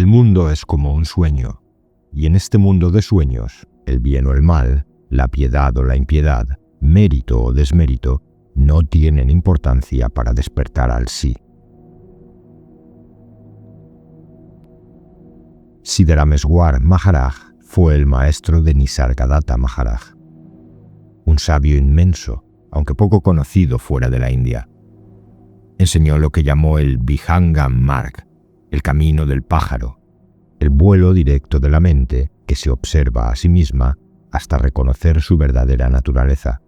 El mundo es como un sueño, y en este mundo de sueños, el bien o el mal, la piedad o la impiedad, mérito o desmérito, no tienen importancia para despertar al sí. Siddharameswar Maharaj fue el maestro de Nisargadatta Maharaj, un sabio inmenso, aunque poco conocido fuera de la India. Enseñó lo que llamó el Vihangam Marg, el camino del pájaro, el vuelo directo de la mente que se observa a sí misma hasta reconocer su verdadera naturaleza.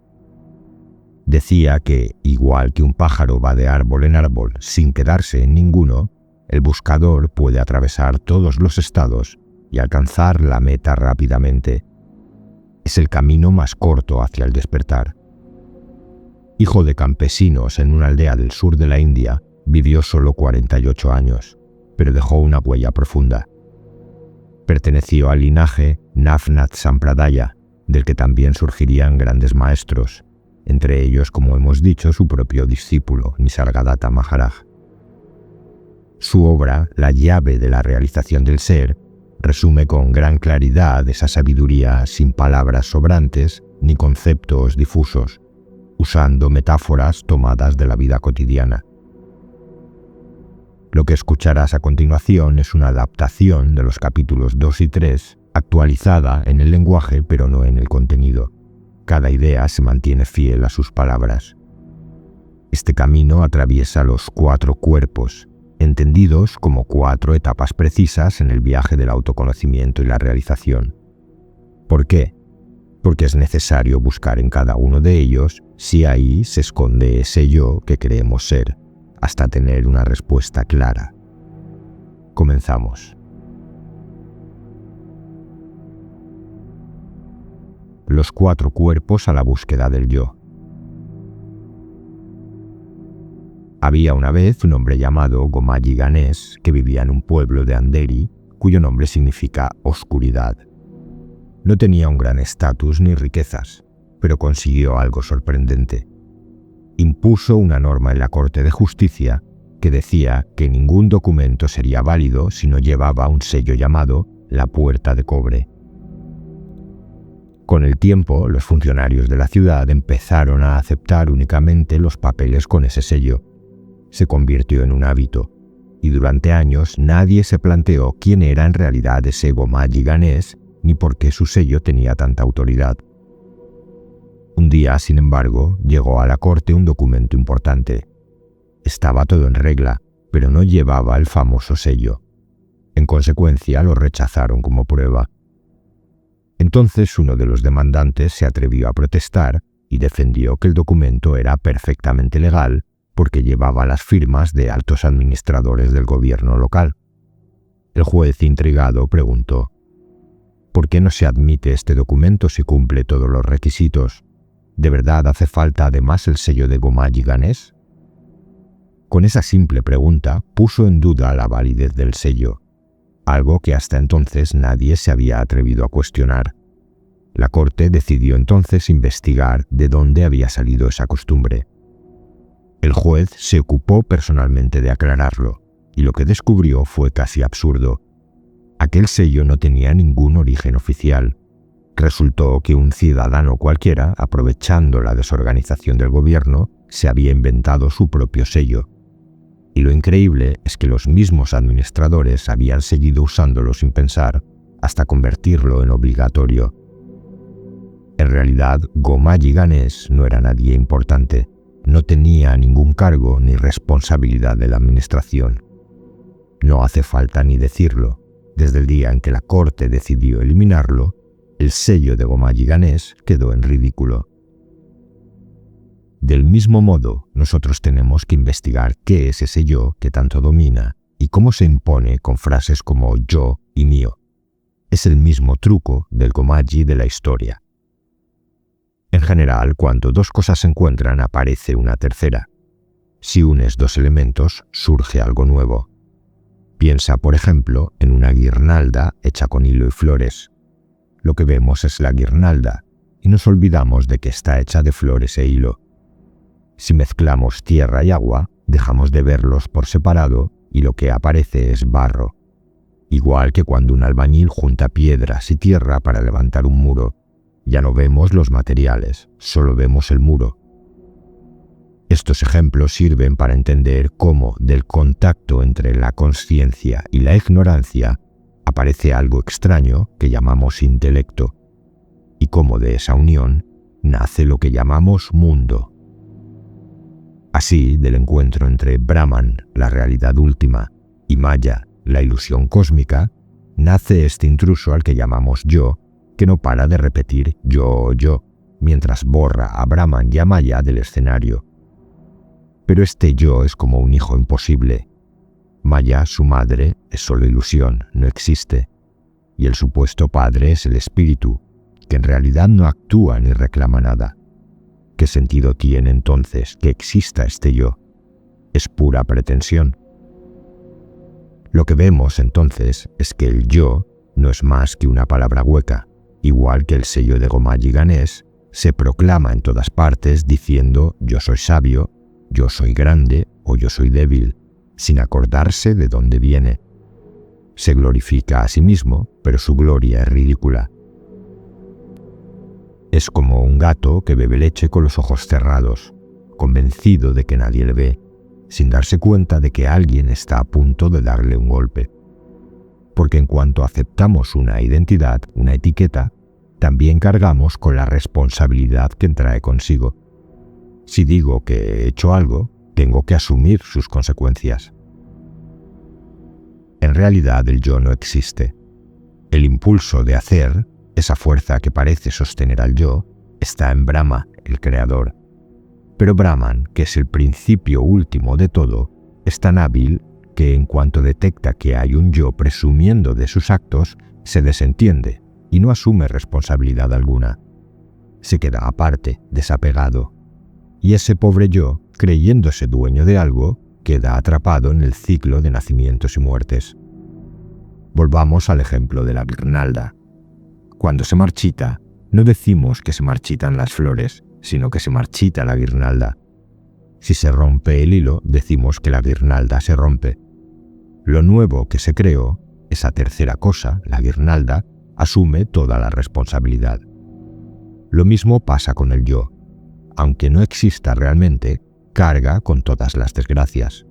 Decía que, igual que un pájaro va de árbol en árbol sin quedarse en ninguno, el buscador puede atravesar todos los estados y alcanzar la meta rápidamente. Es el camino más corto hacia el despertar. Hijo de campesinos en una aldea del sur de la India, vivió solo 48 años, pero dejó una huella profunda. Perteneció al linaje Navnath Sampradaya, del que también surgirían grandes maestros, entre ellos, como hemos dicho, su propio discípulo, Nisargadatta Maharaj. Su obra, La llave de la realización del ser, resume con gran claridad esa sabiduría sin palabras sobrantes ni conceptos difusos, usando metáforas tomadas de la vida cotidiana. Lo que escucharás a continuación es una adaptación de los capítulos 2 y 3, actualizada en el lenguaje pero no en el contenido. Cada idea se mantiene fiel a sus palabras. Este camino atraviesa los 4 cuerpos, entendidos como 4 etapas precisas en el viaje del autoconocimiento y la realización. ¿Por qué? Porque es necesario buscar en cada uno de ellos si ahí se esconde ese yo que creemos ser, hasta tener una respuesta clara. Comenzamos. Los 4 cuerpos a la búsqueda del yo. Había una vez un hombre llamado Gomaji Ganesh que vivía en un pueblo de Andheri, cuyo nombre significa oscuridad. No tenía un gran estatus ni riquezas, pero consiguió algo sorprendente. Impuso una norma en la Corte de Justicia que decía que ningún documento sería válido si no llevaba un sello llamado la Puerta de Cobre. Con el tiempo, los funcionarios de la ciudad empezaron a aceptar únicamente los papeles con ese sello. Se convirtió en un hábito, y durante años nadie se planteó quién era en realidad ese Gomaji Ganesh ni por qué su sello tenía tanta autoridad. Un día, sin embargo, llegó a la corte un documento importante. Estaba todo en regla, pero no llevaba el famoso sello. En consecuencia, lo rechazaron como prueba. Entonces uno de los demandantes se atrevió a protestar y defendió que el documento era perfectamente legal porque llevaba las firmas de altos administradores del gobierno local. El juez, intrigado, preguntó: ¿por qué no se admite este documento si cumple todos los requisitos? ¿De verdad hace falta además el sello de Gomaji Ganesh? Con esa simple pregunta puso en duda la validez del sello, algo que hasta entonces nadie se había atrevido a cuestionar. La corte decidió entonces investigar de dónde había salido esa costumbre. El juez se ocupó personalmente de aclararlo, y lo que descubrió fue casi absurdo. Aquel sello no tenía ningún origen oficial. Resultó que un ciudadano cualquiera, aprovechando la desorganización del gobierno, se había inventado su propio sello. Y lo increíble es que los mismos administradores habían seguido usándolo sin pensar, hasta convertirlo en obligatorio. En realidad, Gomaji Ganesh no era nadie importante. No tenía ningún cargo ni responsabilidad de la administración. No hace falta ni decirlo. Desde el día en que la corte decidió eliminarlo, el sello de Gomaji Ganesh quedó en ridículo. Del mismo modo, nosotros tenemos que investigar qué es ese yo que tanto domina y cómo se impone con frases como yo y mío. Es el mismo truco del Gomaji de la historia. En general, cuando 2 cosas se encuentran, aparece una tercera. Si unes 2 elementos, surge algo nuevo. Piensa, por ejemplo, en una guirnalda hecha con hilo y flores. Lo que vemos es la guirnalda, y nos olvidamos de que está hecha de flores e hilo. Si mezclamos tierra y agua, dejamos de verlos por separado, y lo que aparece es barro. Igual que cuando un albañil junta piedras y tierra para levantar un muro, ya no vemos los materiales, solo vemos el muro. Estos ejemplos sirven para entender cómo del contacto entre la consciencia y la ignorancia aparece algo extraño que llamamos intelecto, y cómo de esa unión nace lo que llamamos mundo. Así, del encuentro entre Brahman, la realidad última, y Maya, la ilusión cósmica, nace este intruso al que llamamos yo, que no para de repetir yo, mientras borra a Brahman y a Maya del escenario. Pero este yo es como un hijo imposible. Maya, su madre, es solo ilusión, no existe. Y el supuesto padre es el espíritu, que en realidad no actúa ni reclama nada. ¿Qué sentido tiene entonces que exista este yo? Es pura pretensión. Lo que vemos entonces es que el yo no es más que una palabra hueca, igual que el sello de Gomaji Ganesh se proclama en todas partes diciendo yo soy sabio, yo soy grande o yo soy débil, sin acordarse de dónde viene. Se glorifica a sí mismo, pero su gloria es ridícula. Es como un gato que bebe leche con los ojos cerrados, convencido de que nadie le ve, sin darse cuenta de que alguien está a punto de darle un golpe. Porque en cuanto aceptamos una identidad, una etiqueta, también cargamos con la responsabilidad que trae consigo. Si digo que he hecho algo, tengo que asumir sus consecuencias. En realidad el yo no existe. El impulso de hacer, esa fuerza que parece sostener al yo, está en Brahma, el creador. Pero Brahman, que es el principio último de todo, es tan hábil que en cuanto detecta que hay un yo presumiendo de sus actos, se desentiende y no asume responsabilidad alguna. Se queda aparte, desapegado. Y ese pobre yo, creyéndose dueño de algo, queda atrapado en el ciclo de nacimientos y muertes. Volvamos al ejemplo de la guirnalda. Cuando se marchita, no decimos que se marchitan las flores, sino que se marchita la guirnalda. Si se rompe el hilo, decimos que la guirnalda se rompe. Lo nuevo que se creó, esa tercera cosa, la guirnalda, asume toda la responsabilidad. Lo mismo pasa con el yo. Aunque no exista realmente, carga con todas las desgracias.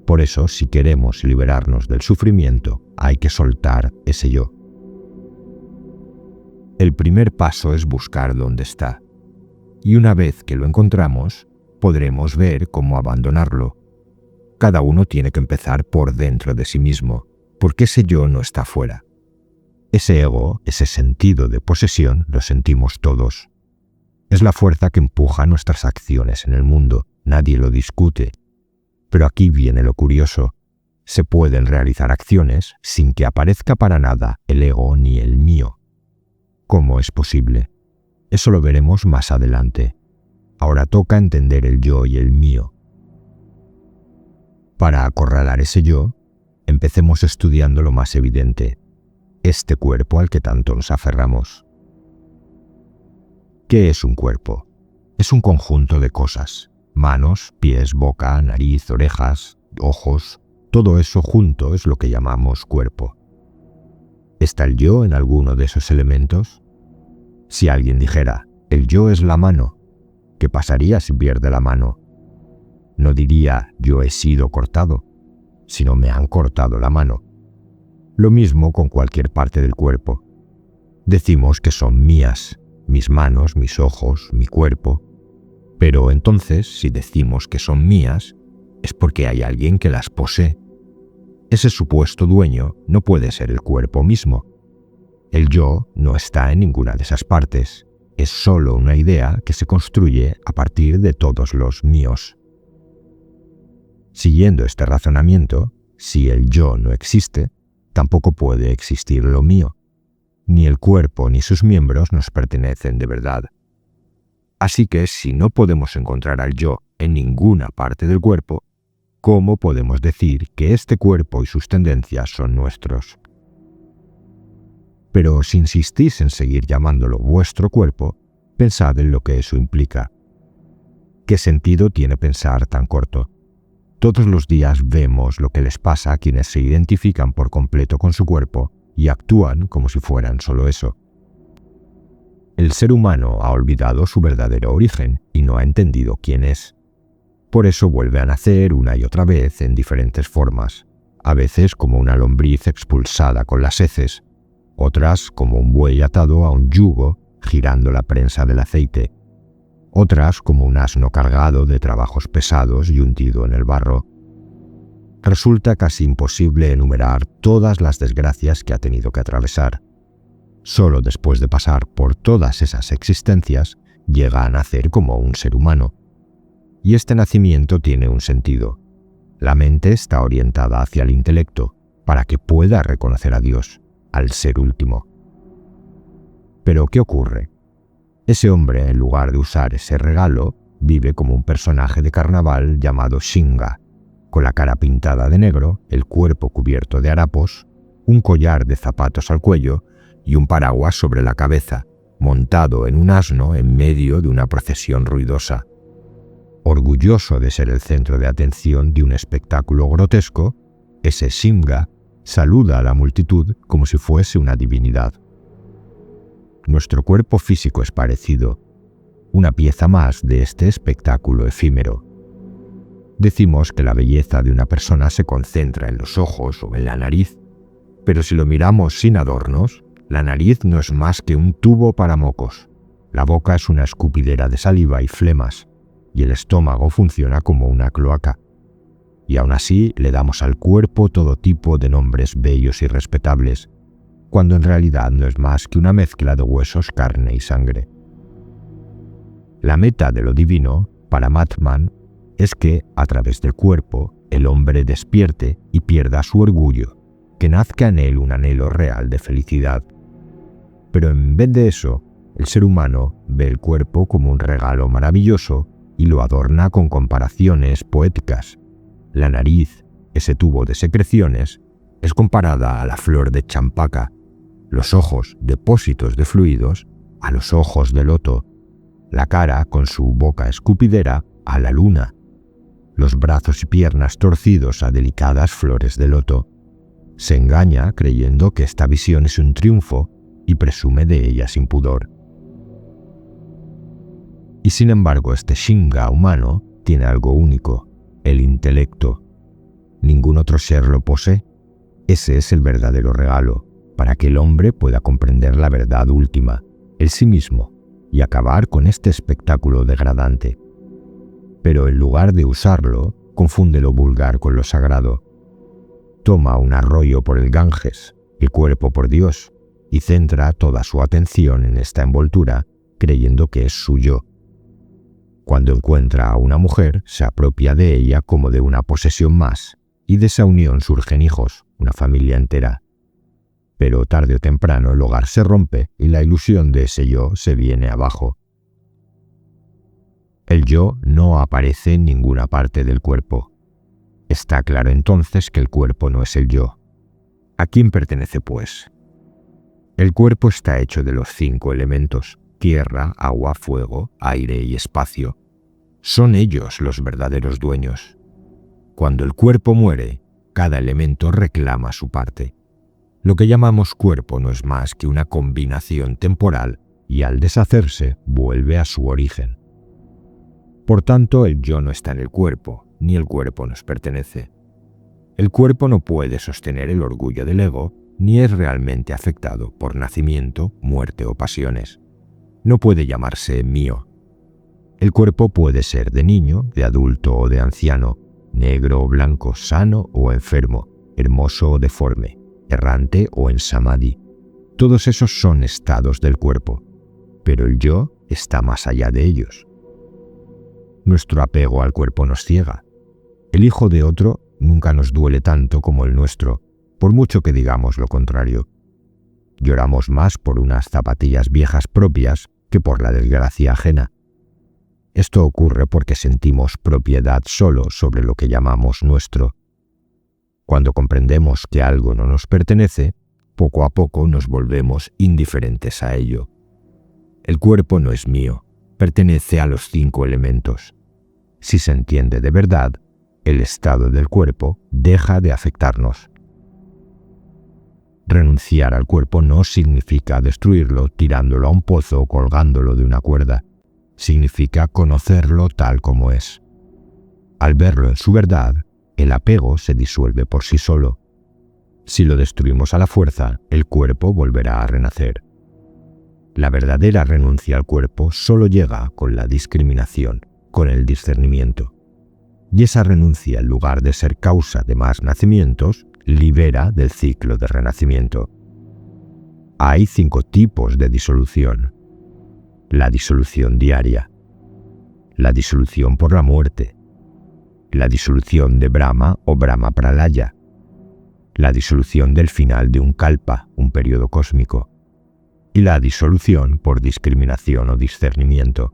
Por eso, si queremos liberarnos del sufrimiento, hay que soltar ese yo. El primer paso es buscar dónde está. Y una vez que lo encontramos, podremos ver cómo abandonarlo. Cada uno tiene que empezar por dentro de sí mismo, porque ese yo no está fuera. Ese ego, ese sentido de posesión, lo sentimos todos. Es la fuerza que empuja nuestras acciones en el mundo, nadie lo discute. Pero aquí viene lo curioso. Se pueden realizar acciones sin que aparezca para nada el ego ni el mío. ¿Cómo es posible? Eso lo veremos más adelante. Ahora toca entender el yo y el mío. Para acorralar ese yo, empecemos estudiando lo más evidente, este cuerpo al que tanto nos aferramos. ¿Qué es un cuerpo? Es un conjunto de cosas: manos, pies, boca, nariz, orejas, ojos. Todo eso junto es lo que llamamos cuerpo. ¿Está el yo en alguno de esos elementos? Si alguien dijera, el yo es la mano, ¿qué pasaría si pierde la mano? No diría, yo he sido cortado, sino me han cortado la mano. Lo mismo con cualquier parte del cuerpo. Decimos que son mías, mis manos, mis ojos, mi cuerpo. Pero entonces, si decimos que son mías, es porque hay alguien que las posee. Ese supuesto dueño no puede ser el cuerpo mismo. El yo no está en ninguna de esas partes. Es solo una idea que se construye a partir de todos los míos. Siguiendo este razonamiento, si el yo no existe, tampoco puede existir lo mío. Ni el cuerpo ni sus miembros nos pertenecen de verdad. Así que si no podemos encontrar al yo en ninguna parte del cuerpo, ¿cómo podemos decir que este cuerpo y sus tendencias son nuestros? Pero si insistís en seguir llamándolo vuestro cuerpo, pensad en lo que eso implica. ¿Qué sentido tiene pensar tan corto? Todos los días vemos lo que les pasa a quienes se identifican por completo con su cuerpo y actúan como si fueran solo eso. El ser humano ha olvidado su verdadero origen y no ha entendido quién es. Por eso vuelve a nacer una y otra vez en diferentes formas, a veces como una lombriz expulsada con las heces, otras como un buey atado a un yugo girando la prensa del aceite, otras como un asno cargado de trabajos pesados y hundido en el barro. Resulta casi imposible enumerar todas las desgracias que ha tenido que atravesar. Solo después de pasar por todas esas existencias, llega a nacer como un ser humano. Y este nacimiento tiene un sentido. La mente está orientada hacia el intelecto, para que pueda reconocer a Dios, al ser último. Pero, ¿qué ocurre? Ese hombre, en lugar de usar ese regalo, vive como un personaje de carnaval llamado Shinga, con la cara pintada de negro, el cuerpo cubierto de harapos, un collar de zapatos al cuello y un paraguas sobre la cabeza, montado en un asno en medio de una procesión ruidosa. Orgulloso de ser el centro de atención de un espectáculo grotesco, ese Shinga saluda a la multitud como si fuese una divinidad. Nuestro cuerpo físico es parecido, una pieza más de este espectáculo efímero. Decimos que la belleza de una persona se concentra en los ojos o en la nariz, pero si lo miramos sin adornos, la nariz no es más que un tubo para mocos, la boca es una escupidera de saliva y flemas, y el estómago funciona como una cloaca. Y aún así le damos al cuerpo todo tipo de nombres bellos y respetables, cuando en realidad no es más que una mezcla de huesos, carne y sangre. La meta de lo divino, para Mahatman, es que, a través del cuerpo, el hombre despierte y pierda su orgullo, que nazca en él un anhelo real de felicidad. Pero en vez de eso, el ser humano ve el cuerpo como un regalo maravilloso y lo adorna con comparaciones poéticas. La nariz, ese tubo de secreciones, es comparada a la flor de champaca, los ojos, depósitos de fluidos, a los ojos de loto, la cara, con su boca escupidera, a la luna, los brazos y piernas torcidos a delicadas flores de loto. Se engaña creyendo que esta visión es un triunfo y presume de ella sin pudor. Y sin embargo, este Shinga humano tiene algo único, el intelecto. Ningún otro ser lo posee. Ese es el verdadero regalo, para que el hombre pueda comprender la verdad última, el sí mismo, y acabar con este espectáculo degradante. Pero en lugar de usarlo, confunde lo vulgar con lo sagrado. Toma un arroyo por el Ganges, el cuerpo por Dios, y centra toda su atención en esta envoltura, creyendo que es suyo. Cuando encuentra a una mujer, se apropia de ella como de una posesión más, y de esa unión surgen hijos, una familia entera. Pero tarde o temprano el hogar se rompe y la ilusión de ese yo se viene abajo. El yo no aparece en ninguna parte del cuerpo. Está claro entonces que el cuerpo no es el yo. ¿A quién pertenece, pues? El cuerpo está hecho de los 5 elementos: tierra, agua, fuego, aire y espacio. Son ellos los verdaderos dueños. Cuando el cuerpo muere, cada elemento reclama su parte. Lo que llamamos cuerpo no es más que una combinación temporal y al deshacerse vuelve a su origen. Por tanto, el yo no está en el cuerpo, ni el cuerpo nos pertenece. El cuerpo no puede sostener el orgullo del ego, ni es realmente afectado por nacimiento, muerte o pasiones. No puede llamarse mío. El cuerpo puede ser de niño, de adulto o de anciano, negro o blanco, sano o enfermo, hermoso o deforme, errante o en samadhi. Todos esos son estados del cuerpo, pero el yo está más allá de ellos. Nuestro apego al cuerpo nos ciega. El hijo de otro nunca nos duele tanto como el nuestro, por mucho que digamos lo contrario. Lloramos más por unas zapatillas viejas propias que por la desgracia ajena. Esto ocurre porque sentimos propiedad solo sobre lo que llamamos nuestro. Cuando comprendemos que algo no nos pertenece, poco a poco nos volvemos indiferentes a ello. El cuerpo no es mío, pertenece a los 5 elementos. Si se entiende de verdad, el estado del cuerpo deja de afectarnos. Renunciar al cuerpo no significa destruirlo tirándolo a un pozo o colgándolo de una cuerda. Significa conocerlo tal como es. Al verlo en su verdad, el apego se disuelve por sí solo. Si lo destruimos a la fuerza, el cuerpo volverá a renacer. La verdadera renuncia al cuerpo solo llega con la discriminación, con el discernimiento. Y esa renuncia, en lugar de ser causa de más nacimientos, libera del ciclo de renacimiento. Hay 5 tipos de disolución. La disolución diaria, la disolución por la muerte, la disolución de Brahma o Brahma Pralaya, la disolución del final de un kalpa, un periodo cósmico, y la disolución por discriminación o discernimiento.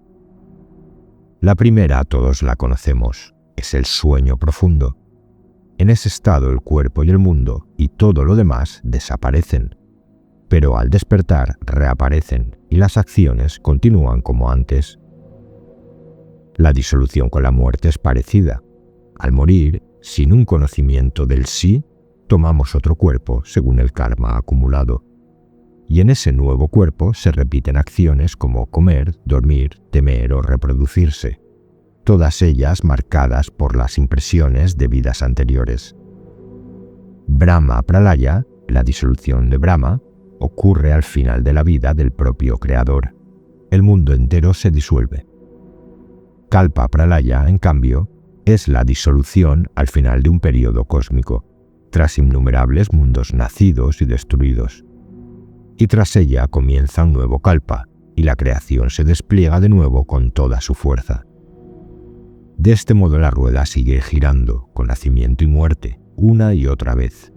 La primera todos la conocemos, es el sueño profundo. En ese estado el cuerpo y el mundo y todo lo demás desaparecen, pero al despertar reaparecen y las acciones continúan como antes. La disolución con la muerte es parecida. Al morir, sin un conocimiento del sí, tomamos otro cuerpo según el karma acumulado. Y en ese nuevo cuerpo se repiten acciones como comer, dormir, temer o reproducirse, todas ellas marcadas por las impresiones de vidas anteriores. Brahma Pralaya, la disolución de Brahma, ocurre al final de la vida del propio creador. El mundo entero se disuelve. Kalpa Pralaya, en cambio, es la disolución al final de un periodo cósmico, tras innumerables mundos nacidos y destruidos. Y tras ella comienza un nuevo kalpa, y la creación se despliega de nuevo con toda su fuerza. De este modo la rueda sigue girando, con nacimiento y muerte, una y otra vez.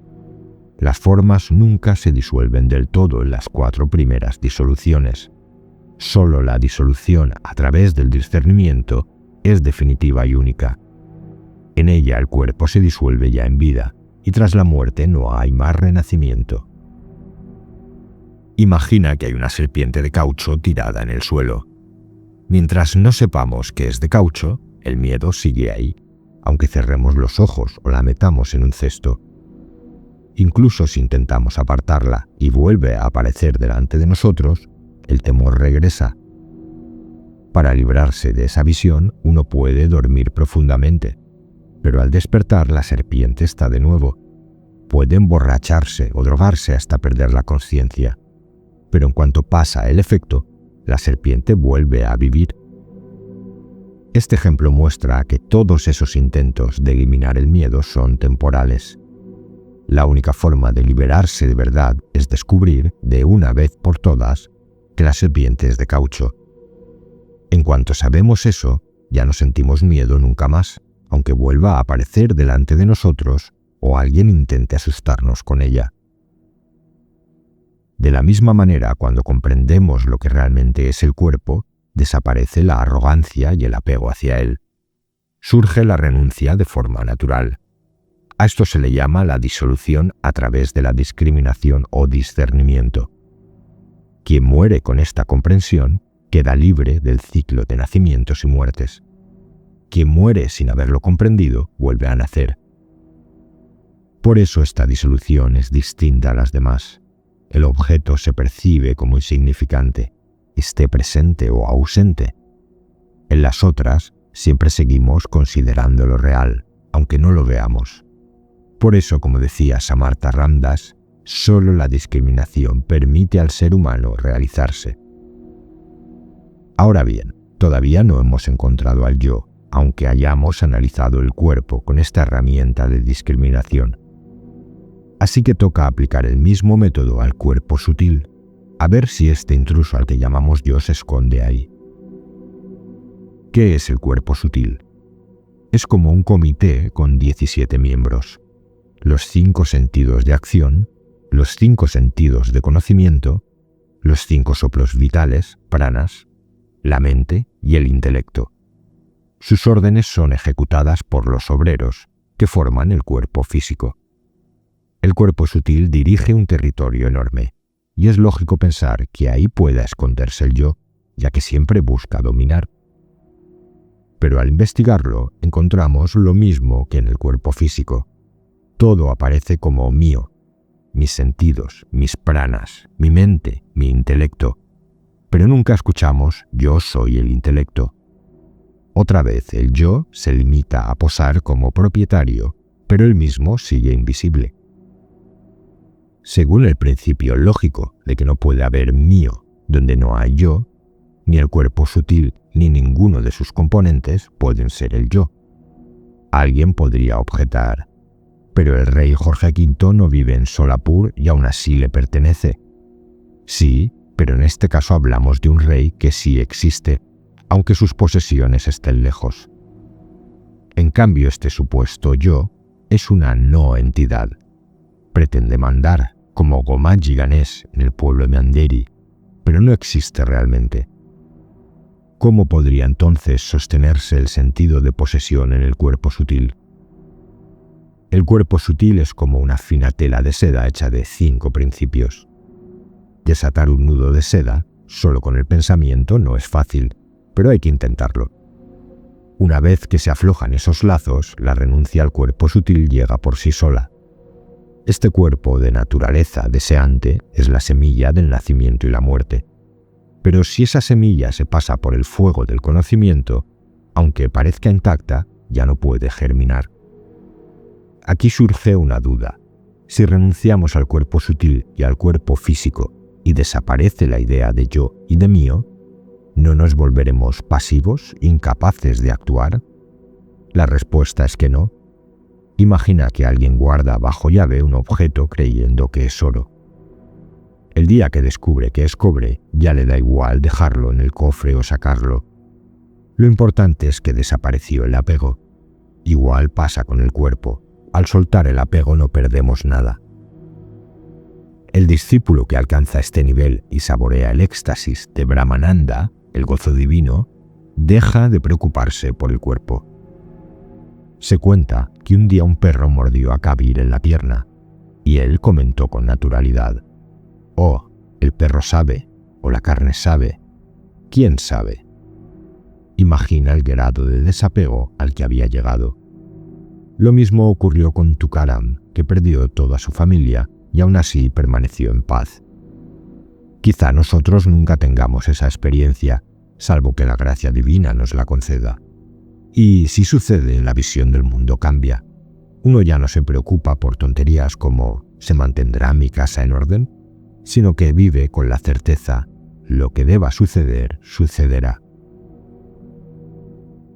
Las formas nunca se disuelven del todo en las 4 primeras disoluciones. Solo la disolución a través del discernimiento es definitiva y única. En ella el cuerpo se disuelve ya en vida, y tras la muerte no hay más renacimiento. Imagina que hay una serpiente de caucho tirada en el suelo. Mientras no sepamos que es de caucho, el miedo sigue ahí, aunque cerremos los ojos o la metamos en un cesto. Incluso si intentamos apartarla y vuelve a aparecer delante de nosotros, el temor regresa. Para librarse de esa visión, uno puede dormir profundamente, pero al despertar la serpiente está de nuevo. Puede emborracharse o drogarse hasta perder la conciencia, pero en cuanto pasa el efecto, la serpiente vuelve a vivir. Este ejemplo muestra que todos esos intentos de eliminar el miedo son temporales. La única forma de liberarse de verdad es descubrir, de una vez por todas, que la serpiente es de caucho. En cuanto sabemos eso, ya no sentimos miedo nunca más, aunque vuelva a aparecer delante de nosotros o alguien intente asustarnos con ella. De la misma manera, cuando comprendemos lo que realmente es el cuerpo, desaparece la arrogancia y el apego hacia él. Surge la renuncia de forma natural. A esto se le llama la disolución a través de la discriminación o discernimiento. Quien muere con esta comprensión queda libre del ciclo de nacimientos y muertes. Quien muere sin haberlo comprendido vuelve a nacer. Por eso esta disolución es distinta a las demás. El objeto se percibe como insignificante, esté presente o ausente. En las otras, siempre seguimos considerándolo real, aunque no lo veamos. Por eso, como decía Samartha Ram Das, solo la discriminación permite al ser humano realizarse. Ahora bien, todavía no hemos encontrado al yo, aunque hayamos analizado el cuerpo con esta herramienta de discriminación. Así que toca aplicar el mismo método al cuerpo sutil, a ver si este intruso al que llamamos yo se esconde ahí. ¿Qué es el cuerpo sutil? Es como un comité con 17 miembros. Los 5 sentidos de acción, los 5 sentidos de conocimiento, los 5 soplos vitales, pranas, la mente y el intelecto. Sus órdenes son ejecutadas por los obreros, que forman el cuerpo físico. El cuerpo sutil dirige un territorio enorme, y es lógico pensar que ahí pueda esconderse el yo, ya que siempre busca dominar. Pero al investigarlo, encontramos lo mismo que en el cuerpo físico. Todo aparece como mío. Mis sentidos, mis pranas, mi mente, mi intelecto. Pero nunca escuchamos yo soy el intelecto. Otra vez el yo se limita a posar como propietario, pero él mismo sigue invisible. Según el principio lógico de que no puede haber mío donde no hay yo, ni el cuerpo sutil ni ninguno de sus componentes pueden ser el yo. Alguien podría objetar, pero el rey Jorge V no vive en Solapur y aún así le pertenece. Sí, pero en este caso hablamos de un rey que sí existe, aunque sus posesiones estén lejos. En cambio, este supuesto yo es una no entidad. Pretende mandar, como Gomaji Ganesh en el pueblo de Manderi, pero no existe realmente. ¿Cómo podría entonces sostenerse el sentido de posesión en el cuerpo sutil? El cuerpo sutil es como una fina tela de seda hecha de 5 principios. Desatar un nudo de seda, solo con el pensamiento, no es fácil, pero hay que intentarlo. Una vez que se aflojan esos lazos, la renuncia al cuerpo sutil llega por sí sola. Este cuerpo de naturaleza deseante es la semilla del nacimiento y la muerte. Pero si esa semilla se pasa por el fuego del conocimiento, aunque parezca intacta, ya no puede germinar. Aquí surge una duda. Si renunciamos al cuerpo sutil y al cuerpo físico y desaparece la idea de yo y de mío, ¿no nos volveremos pasivos, incapaces de actuar? La respuesta es que no. Imagina que alguien guarda bajo llave un objeto creyendo que es oro. El día que descubre que es cobre, ya le da igual dejarlo en el cofre o sacarlo. Lo importante es que desapareció el apego. Igual pasa con el cuerpo. Al soltar el apego no perdemos nada. El discípulo que alcanza este nivel y saborea el éxtasis de Brahmananda, el gozo divino, deja de preocuparse por el cuerpo. Se cuenta que un día un perro mordió a Kabir en la pierna, y él comentó con naturalidad: «Oh, el perro sabe, o la carne sabe. ¿Quién sabe?». Imagina el grado de desapego al que había llegado. Lo mismo ocurrió con Tukaram, que perdió toda su familia y aún así permaneció en paz. Quizá nosotros nunca tengamos esa experiencia, salvo que la gracia divina nos la conceda. Y si sucede, la visión del mundo cambia. Uno ya no se preocupa por tonterías como ¿se mantendrá mi casa en orden?, sino que vive con la certeza, lo que deba suceder, sucederá.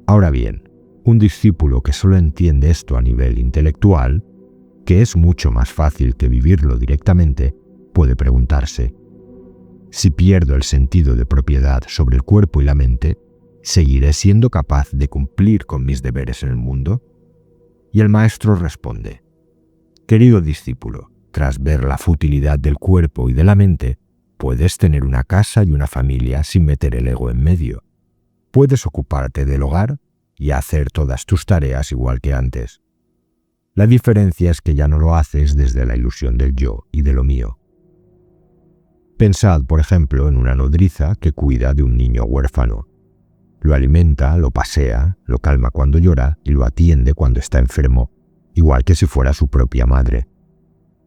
Ahora bien, un discípulo que solo entiende esto a nivel intelectual, que es mucho más fácil que vivirlo directamente, puede preguntarse: si pierdo el sentido de propiedad sobre el cuerpo y la mente, ¿seguiré siendo capaz de cumplir con mis deberes en el mundo? Y el maestro responde: querido discípulo, tras ver la futilidad del cuerpo y de la mente, puedes tener una casa y una familia sin meter el ego en medio. Puedes ocuparte del hogar y hacer todas tus tareas igual que antes. La diferencia es que ya no lo haces desde la ilusión del yo y de lo mío. Pensad, por ejemplo, en una nodriza que cuida de un niño huérfano. Lo alimenta, lo pasea, lo calma cuando llora y lo atiende cuando está enfermo, igual que si fuera su propia madre.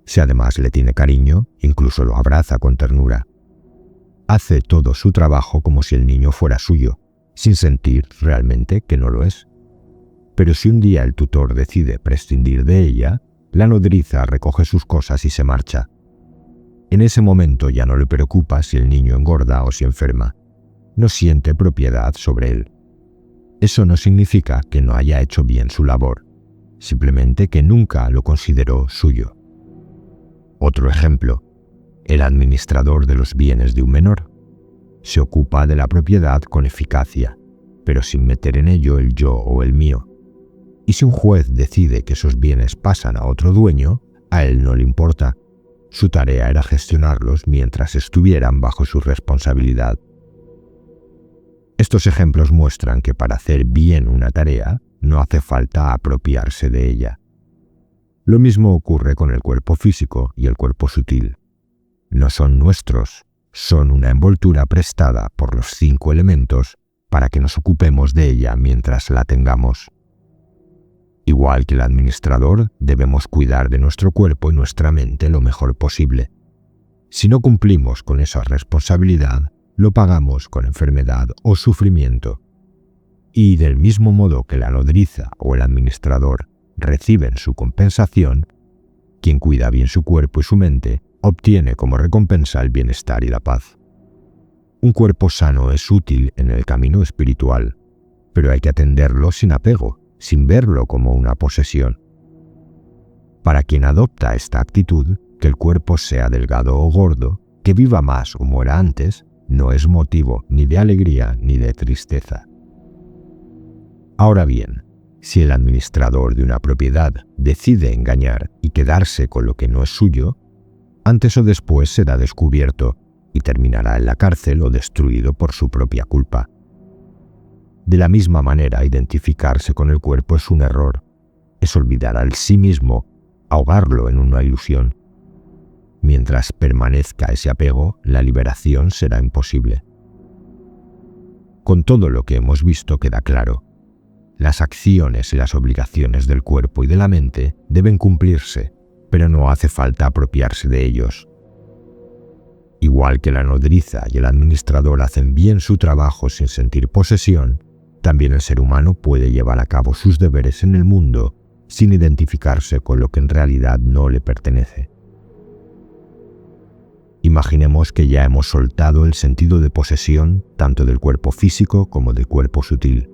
Si además le tiene cariño, incluso lo abraza con ternura. Hace todo su trabajo como si el niño fuera suyo, sin sentir realmente que no lo es. Pero si un día el tutor decide prescindir de ella, la nodriza recoge sus cosas y se marcha. En ese momento ya no le preocupa si el niño engorda o si enferma. No siente propiedad sobre él. Eso no significa que no haya hecho bien su labor, simplemente que nunca lo consideró suyo. Otro ejemplo: el administrador de los bienes de un menor. Se ocupa de la propiedad con eficacia, pero sin meter en ello el yo o el mío. Y si un juez decide que esos bienes pasan a otro dueño, a él no le importa. Su tarea era gestionarlos mientras estuvieran bajo su responsabilidad. Estos ejemplos muestran que para hacer bien una tarea no hace falta apropiarse de ella. Lo mismo ocurre con el cuerpo físico y el cuerpo sutil. No son nuestros, son una envoltura prestada por los 5 elementos para que nos ocupemos de ella mientras la tengamos. Igual que el administrador, debemos cuidar de nuestro cuerpo y nuestra mente lo mejor posible. Si no cumplimos con esa responsabilidad, lo pagamos con enfermedad o sufrimiento. Y del mismo modo que la nodriza o el administrador reciben su compensación, quien cuida bien su cuerpo y su mente obtiene como recompensa el bienestar y la paz. Un cuerpo sano es útil en el camino espiritual, pero hay que atenderlo sin apego, sin verlo como una posesión. Para quien adopta esta actitud, que el cuerpo sea delgado o gordo, que viva más o muera antes, no es motivo ni de alegría ni de tristeza. Ahora bien, si el administrador de una propiedad decide engañar y quedarse con lo que no es suyo, antes o después será descubierto y terminará en la cárcel o destruido por su propia culpa. De la misma manera, identificarse con el cuerpo es un error, es olvidar al sí mismo, ahogarlo en una ilusión. Mientras permanezca ese apego, la liberación será imposible. Con todo lo que hemos visto queda claro. Las acciones y las obligaciones del cuerpo y de la mente deben cumplirse, pero no hace falta apropiarse de ellos. Igual que la nodriza y el administrador hacen bien su trabajo sin sentir posesión, también el ser humano puede llevar a cabo sus deberes en el mundo sin identificarse con lo que en realidad no le pertenece. Imaginemos que ya hemos soltado el sentido de posesión tanto del cuerpo físico como del cuerpo sutil.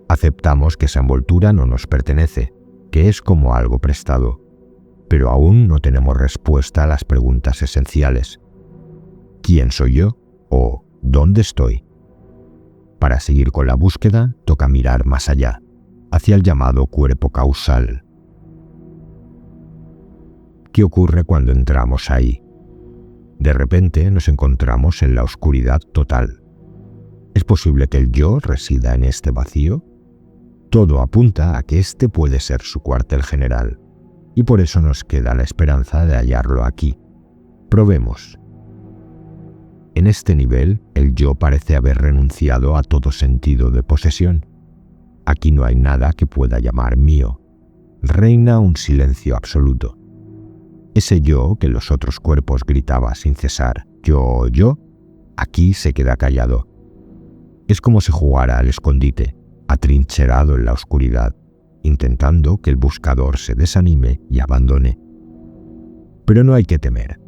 Aceptamos que esa envoltura no nos pertenece, que es como algo prestado, pero aún no tenemos respuesta a las preguntas esenciales. ¿Quién soy yo? ¿O dónde estoy? Para seguir con la búsqueda, toca mirar más allá, hacia el llamado cuerpo causal. ¿Qué ocurre cuando entramos ahí? De repente nos encontramos en la oscuridad total. ¿Es posible que el yo resida en este vacío? Todo apunta a que este puede ser su cuartel general, y por eso nos queda la esperanza de hallarlo aquí. Probemos. En este nivel, el yo parece haber renunciado a todo sentido de posesión. Aquí no hay nada que pueda llamar mío. Reina un silencio absoluto. Ese yo que los otros cuerpos gritaba sin cesar, yo, aquí se queda callado. Es como si jugara al escondite, atrincherado en la oscuridad, intentando que el buscador se desanime y abandone. Pero no hay que temer.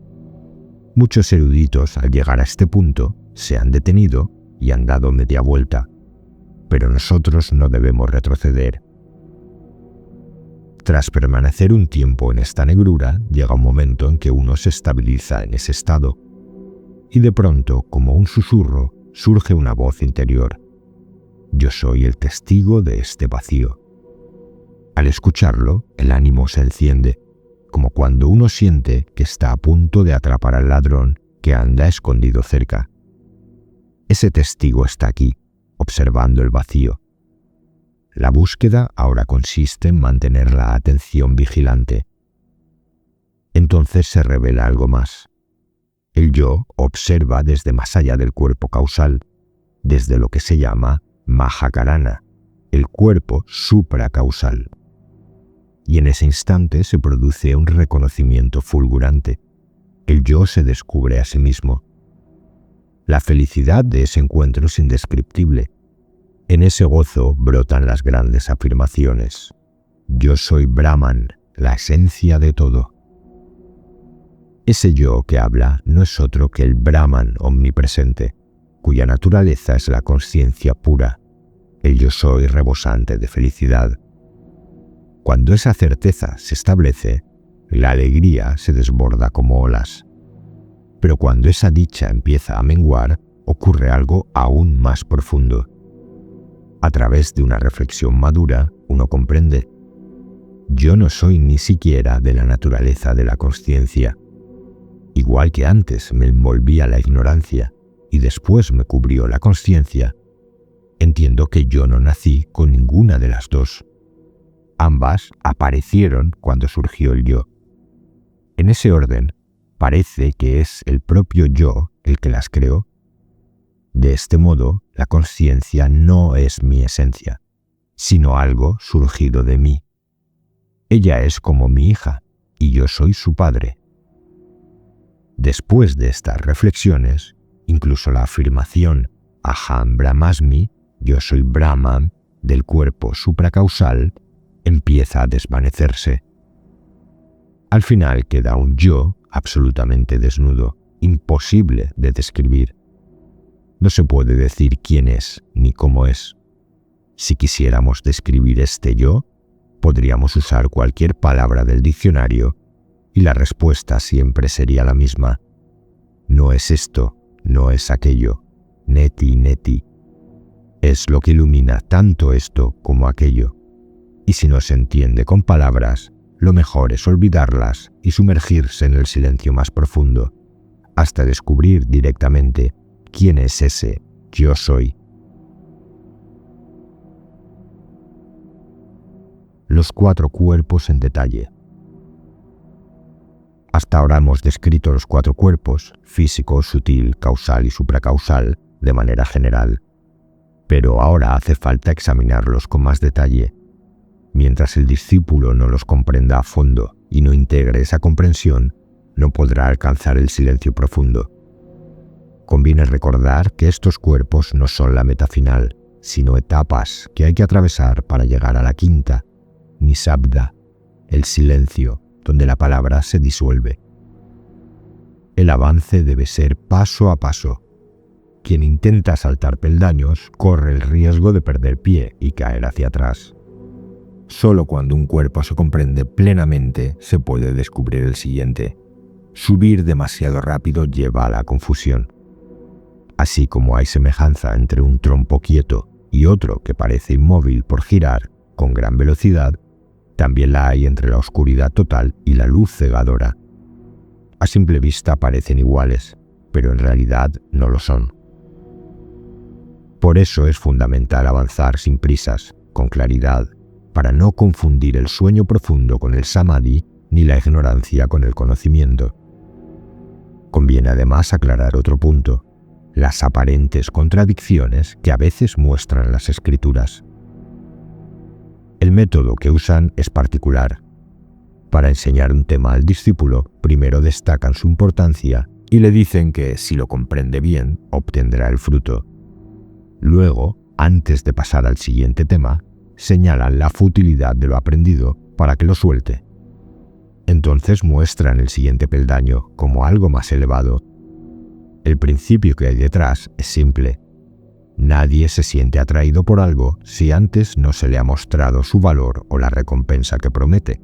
Muchos eruditos al llegar a este punto se han detenido y han dado media vuelta, pero nosotros no debemos retroceder. Tras permanecer un tiempo en esta negrura, llega un momento en que uno se estabiliza en ese estado, y de pronto, como un susurro, surge una voz interior. Yo soy el testigo de este vacío. Al escucharlo, el ánimo se enciende, como cuando uno siente que está a punto de atrapar al ladrón que anda escondido cerca. Ese testigo está aquí, observando el vacío. La búsqueda ahora consiste en mantener la atención vigilante. Entonces se revela algo más. El yo observa desde más allá del cuerpo causal, desde lo que se llama Mahakarana, el cuerpo supracausal. Y en ese instante se produce un reconocimiento fulgurante. El yo se descubre a sí mismo. La felicidad de ese encuentro es indescriptible. En ese gozo brotan las grandes afirmaciones. Yo soy Brahman, la esencia de todo. Ese yo que habla no es otro que el Brahman omnipresente, cuya naturaleza es la consciencia pura, el yo soy rebosante de felicidad. Cuando esa certeza se establece, la alegría se desborda como olas. Pero cuando esa dicha empieza a menguar, ocurre algo aún más profundo. A través de una reflexión madura, uno comprende: yo no soy ni siquiera de la naturaleza de la consciencia. Igual que antes me envolvía la ignorancia y después me cubrió la consciencia, entiendo que yo no nací con ninguna de las dos. Ambas aparecieron cuando surgió el yo. En ese orden, parece que es el propio yo el que las creó. De este modo, la conciencia no es mi esencia, sino algo surgido de mí. Ella es como mi hija, y yo soy su padre. Después de estas reflexiones, incluso la afirmación Aham Brahmasmi, yo soy Brahman, del cuerpo supracausal, empieza a desvanecerse. Al final queda un yo absolutamente desnudo, imposible de describir. No se puede decir quién es ni cómo es. Si quisiéramos describir este yo, podríamos usar cualquier palabra del diccionario y la respuesta siempre sería la misma. No es esto, no es aquello, neti neti. Es lo que ilumina tanto esto como aquello. Y si no se entiende con palabras, lo mejor es olvidarlas y sumergirse en el silencio más profundo, hasta descubrir directamente quién es ese yo soy. Los 4 cuerpos en detalle. Hasta ahora hemos descrito los 4 cuerpos, físico, sutil, causal y supracausal, de manera general. Pero ahora hace falta examinarlos con más detalle. Mientras el discípulo no los comprenda a fondo y no integre esa comprensión, no podrá alcanzar el silencio profundo. Conviene recordar que estos cuerpos no son la meta final, sino etapas que hay que atravesar para llegar a la quinta, Nisabda, el silencio, donde la palabra se disuelve. El avance debe ser paso a paso. Quien intenta saltar peldaños corre el riesgo de perder pie y caer hacia atrás. Solo cuando un cuerpo se comprende plenamente se puede descubrir el siguiente. Subir demasiado rápido lleva a la confusión. Así como hay semejanza entre un trompo quieto y otro que parece inmóvil por girar con gran velocidad, también la hay entre la oscuridad total y la luz cegadora. A simple vista parecen iguales, pero en realidad no lo son. Por eso es fundamental avanzar sin prisas, con claridad, para no confundir el sueño profundo con el samadhi ni la ignorancia con el conocimiento. Conviene además aclarar otro punto: las aparentes contradicciones que a veces muestran las escrituras. El método que usan es particular. Para enseñar un tema al discípulo, primero destacan su importancia y le dicen que si lo comprende bien, obtendrá el fruto. Luego, antes de pasar al siguiente tema, señalan la futilidad de lo aprendido para que lo suelte. Entonces muestran el siguiente peldaño como algo más elevado. El principio que hay detrás es simple. Nadie se siente atraído por algo si antes no se le ha mostrado su valor o la recompensa que promete.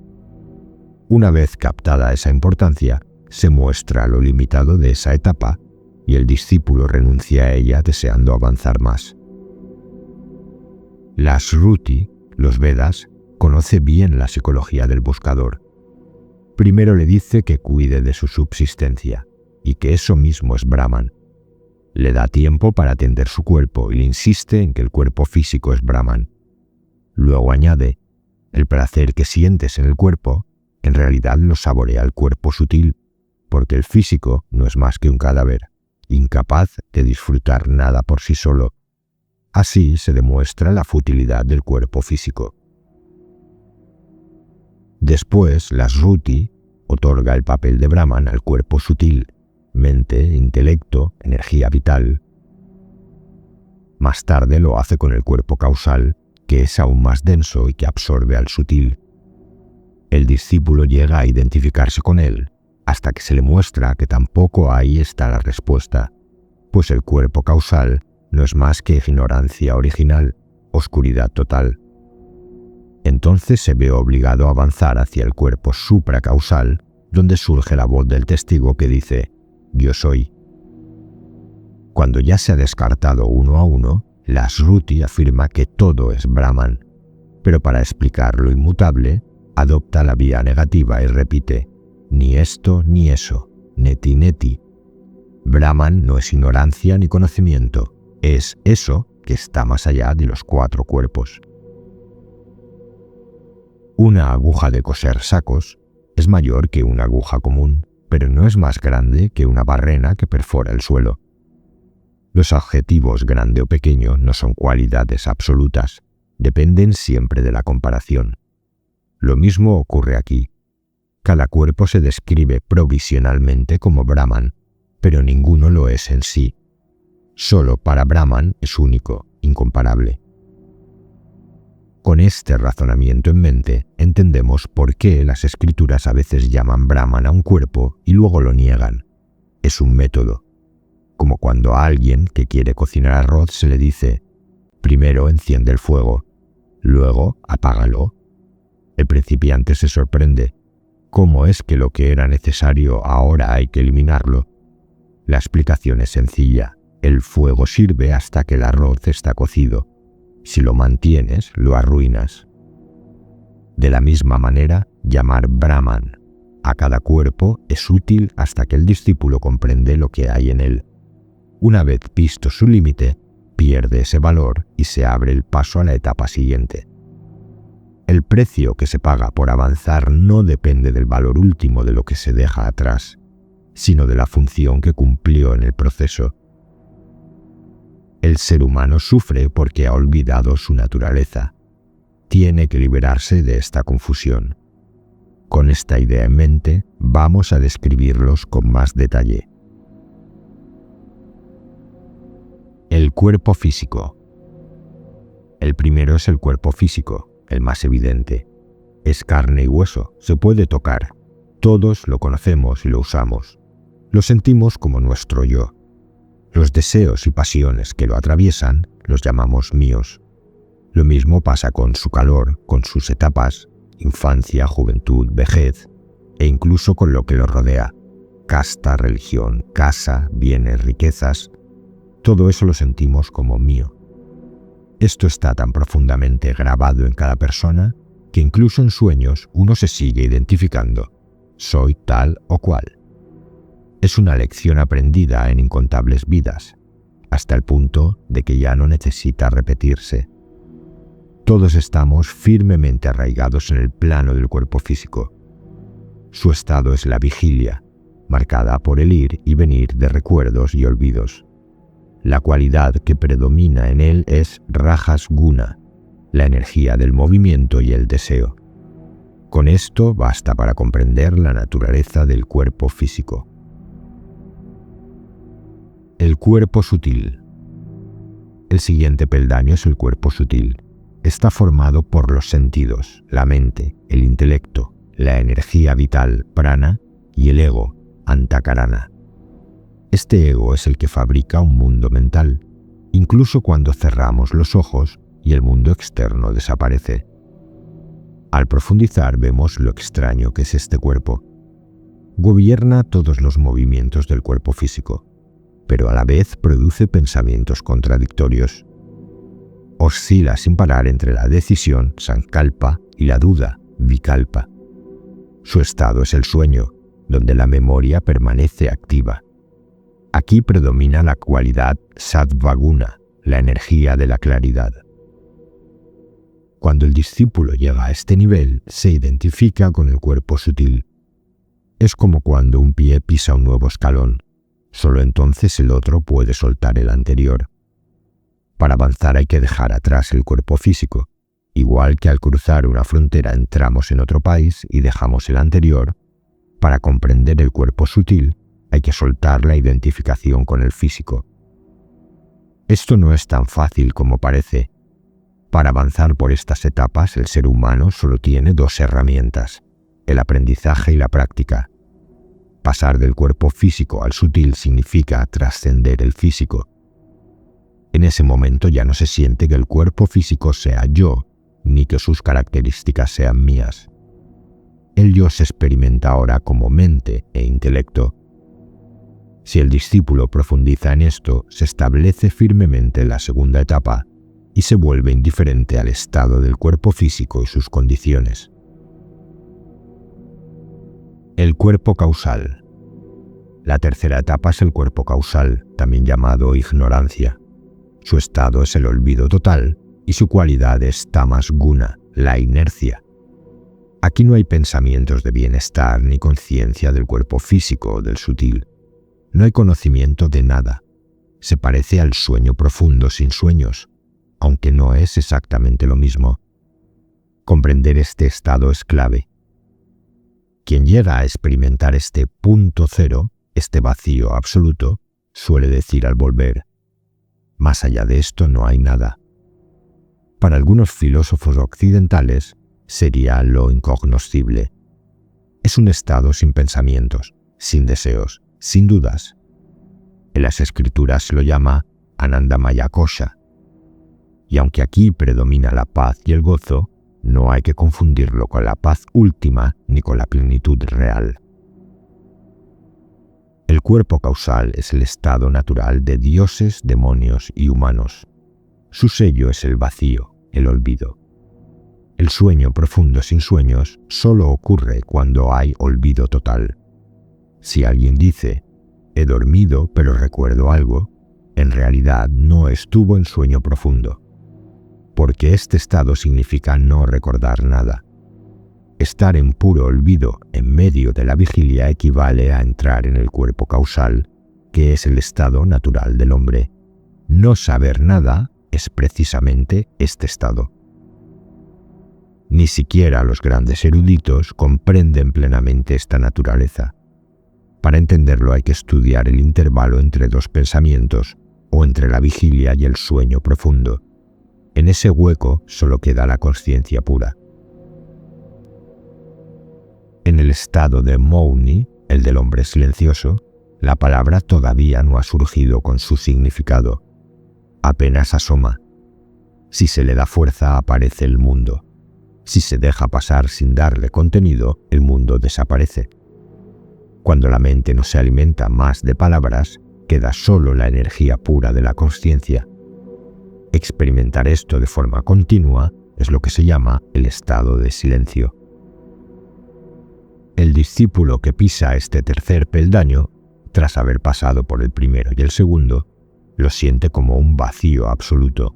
Una vez captada esa importancia, se muestra lo limitado de esa etapa y el discípulo renuncia a ella deseando avanzar más. La Shruti, los Vedas, conoce bien la psicología del buscador. Primero le dice que cuide de su subsistencia y que eso mismo es Brahman. Le da tiempo para atender su cuerpo y le insiste en que el cuerpo físico es Brahman. Luego añade, el placer que sientes en el cuerpo, en realidad lo saborea el cuerpo sutil, porque el físico no es más que un cadáver, incapaz de disfrutar nada por sí solo. Así se demuestra la futilidad del cuerpo físico. Después, la Shruti otorga el papel de Brahman al cuerpo sutil, mente, intelecto, energía vital. Más tarde lo hace con el cuerpo causal, que es aún más denso y que absorbe al sutil. El discípulo llega a identificarse con él, hasta que se le muestra que tampoco ahí está la respuesta, pues el cuerpo causal no es más que ignorancia original, oscuridad total. Entonces se ve obligado a avanzar hacia el cuerpo supracausal, donde surge la voz del testigo que dice, yo soy. Cuando ya se ha descartado uno a uno, la Shruti afirma que todo es Brahman, pero para explicar lo inmutable, adopta la vía negativa y repite, ni esto ni eso, neti neti. Brahman no es ignorancia ni conocimiento, es eso que está más allá de los 4 cuerpos. Una aguja de coser sacos es mayor que una aguja común, pero no es más grande que una barrena que perfora el suelo. Los adjetivos grande o pequeño no son cualidades absolutas, dependen siempre de la comparación. Lo mismo ocurre aquí. Cada cuerpo se describe provisionalmente como Brahman, pero ninguno lo es en sí. Solo para Brahman es único, incomparable. Con este razonamiento en mente, entendemos por qué las escrituras a veces llaman Brahman a un cuerpo y luego lo niegan. Es un método. Como cuando a alguien que quiere cocinar arroz se le dice, primero enciende el fuego, luego apágalo. El principiante se sorprende. ¿Cómo es que lo que era necesario ahora hay que eliminarlo? La explicación es sencilla. El fuego sirve hasta que el arroz está cocido. Si lo mantienes, lo arruinas. De la misma manera, llamar Brahman a cada cuerpo es útil hasta que el discípulo comprende lo que hay en él. Una vez visto su límite, pierde ese valor y se abre el paso a la etapa siguiente. El precio que se paga por avanzar no depende del valor último de lo que se deja atrás, sino de la función que cumplió en el proceso. El ser humano sufre porque ha olvidado su naturaleza. Tiene que liberarse de esta confusión. Con esta idea en mente, vamos a describirlos con más detalle. El cuerpo físico. El primero es el cuerpo físico, el más evidente. Es carne y hueso, se puede tocar. Todos lo conocemos y lo usamos. Lo sentimos como nuestro yo. Los deseos y pasiones que lo atraviesan los llamamos míos. Lo mismo pasa con su calor, con sus etapas, infancia, juventud, vejez, e incluso con lo que lo rodea. Casta, religión, casa, bienes, riquezas. Todo eso lo sentimos como mío. Esto está tan profundamente grabado en cada persona que incluso en sueños uno se sigue identificando. Soy tal o cual. Es una lección aprendida en incontables vidas, hasta el punto de que ya no necesita repetirse. Todos estamos firmemente arraigados en el plano del cuerpo físico. Su estado es la vigilia, marcada por el ir y venir de recuerdos y olvidos. La cualidad que predomina en él es Rajas Guna, la energía del movimiento y el deseo. Con esto basta para comprender la naturaleza del cuerpo físico. El cuerpo sutil. El siguiente peldaño es el cuerpo sutil. Está formado por los sentidos, la mente, el intelecto, la energía vital, prana, y el ego, antakarana. Este ego es el que fabrica un mundo mental, incluso cuando cerramos los ojos y el mundo externo desaparece. Al profundizar vemos lo extraño que es este cuerpo. Gobierna todos los movimientos del cuerpo físico, pero a la vez produce pensamientos contradictorios. Oscila sin parar entre la decisión, sankalpa, y la duda, vikalpa. Su estado es el sueño, donde la memoria permanece activa. Aquí predomina la cualidad sattvaguna, la energía de la claridad. Cuando el discípulo llega a este nivel, se identifica con el cuerpo sutil. Es como cuando un pie pisa un nuevo escalón. Solo entonces el otro puede soltar el anterior. Para avanzar hay que dejar atrás el cuerpo físico. Igual que al cruzar una frontera entramos en otro país y dejamos el anterior, para comprender el cuerpo sutil hay que soltar la identificación con el físico. Esto no es tan fácil como parece. Para avanzar por estas etapas, el ser humano solo tiene dos herramientas: el aprendizaje y la práctica. Pasar del cuerpo físico al sutil significa trascender el físico. En ese momento ya no se siente que el cuerpo físico sea yo, ni que sus características sean mías. El yo se experimenta ahora como mente e intelecto. Si el discípulo profundiza en esto, se establece firmemente la segunda etapa y se vuelve indiferente al estado del cuerpo físico y sus condiciones. El cuerpo causal. La tercera etapa es el cuerpo causal, también llamado ignorancia. Su estado es el olvido total y su cualidad es tamas guna, la inercia. Aquí no hay pensamientos de bienestar ni conciencia del cuerpo físico o del sutil. No hay conocimiento de nada. se parece al sueño profundo sin sueños, aunque no es exactamente lo mismo. Comprender este estado es clave. Quien llega a experimentar este punto cero, este vacío absoluto, suele decir al volver: más allá de esto no hay nada. Para algunos filósofos occidentales sería lo incognoscible. Es un estado sin pensamientos, sin deseos, sin dudas. En las escrituras se lo llama Anandamaya Kosha. Y aunque aquí predomina la paz y el gozo, no hay que confundirlo con la paz última ni con la plenitud real. El cuerpo causal es el estado natural de dioses, demonios y humanos. Su sello es el vacío, el olvido. El sueño profundo sin sueños solo ocurre cuando hay olvido total. Si alguien dice: he dormido pero recuerdo algo, en realidad no estuvo en sueño profundo, porque este estado significa no recordar nada. Estar en puro olvido en medio de la vigilia equivale a entrar en el cuerpo causal, que es el estado natural del hombre. No saber nada es precisamente este estado. Ni siquiera los grandes eruditos comprenden plenamente esta naturaleza. Para entenderlo hay que estudiar el intervalo entre dos pensamientos, o entre la vigilia y el sueño profundo. En ese hueco solo queda la consciencia pura. En el estado de Mouni, el del hombre silencioso, la palabra todavía no ha surgido con su significado. Apenas asoma. Si se le da fuerza, aparece el mundo. Si se deja pasar sin darle contenido, el mundo desaparece. Cuando la mente no se alimenta más de palabras, queda solo la energía pura de la consciencia. Experimentar esto de forma continua es lo que se llama el estado de silencio. El discípulo que pisa este tercer peldaño, tras haber pasado por el primero y el segundo, lo siente como un vacío absoluto,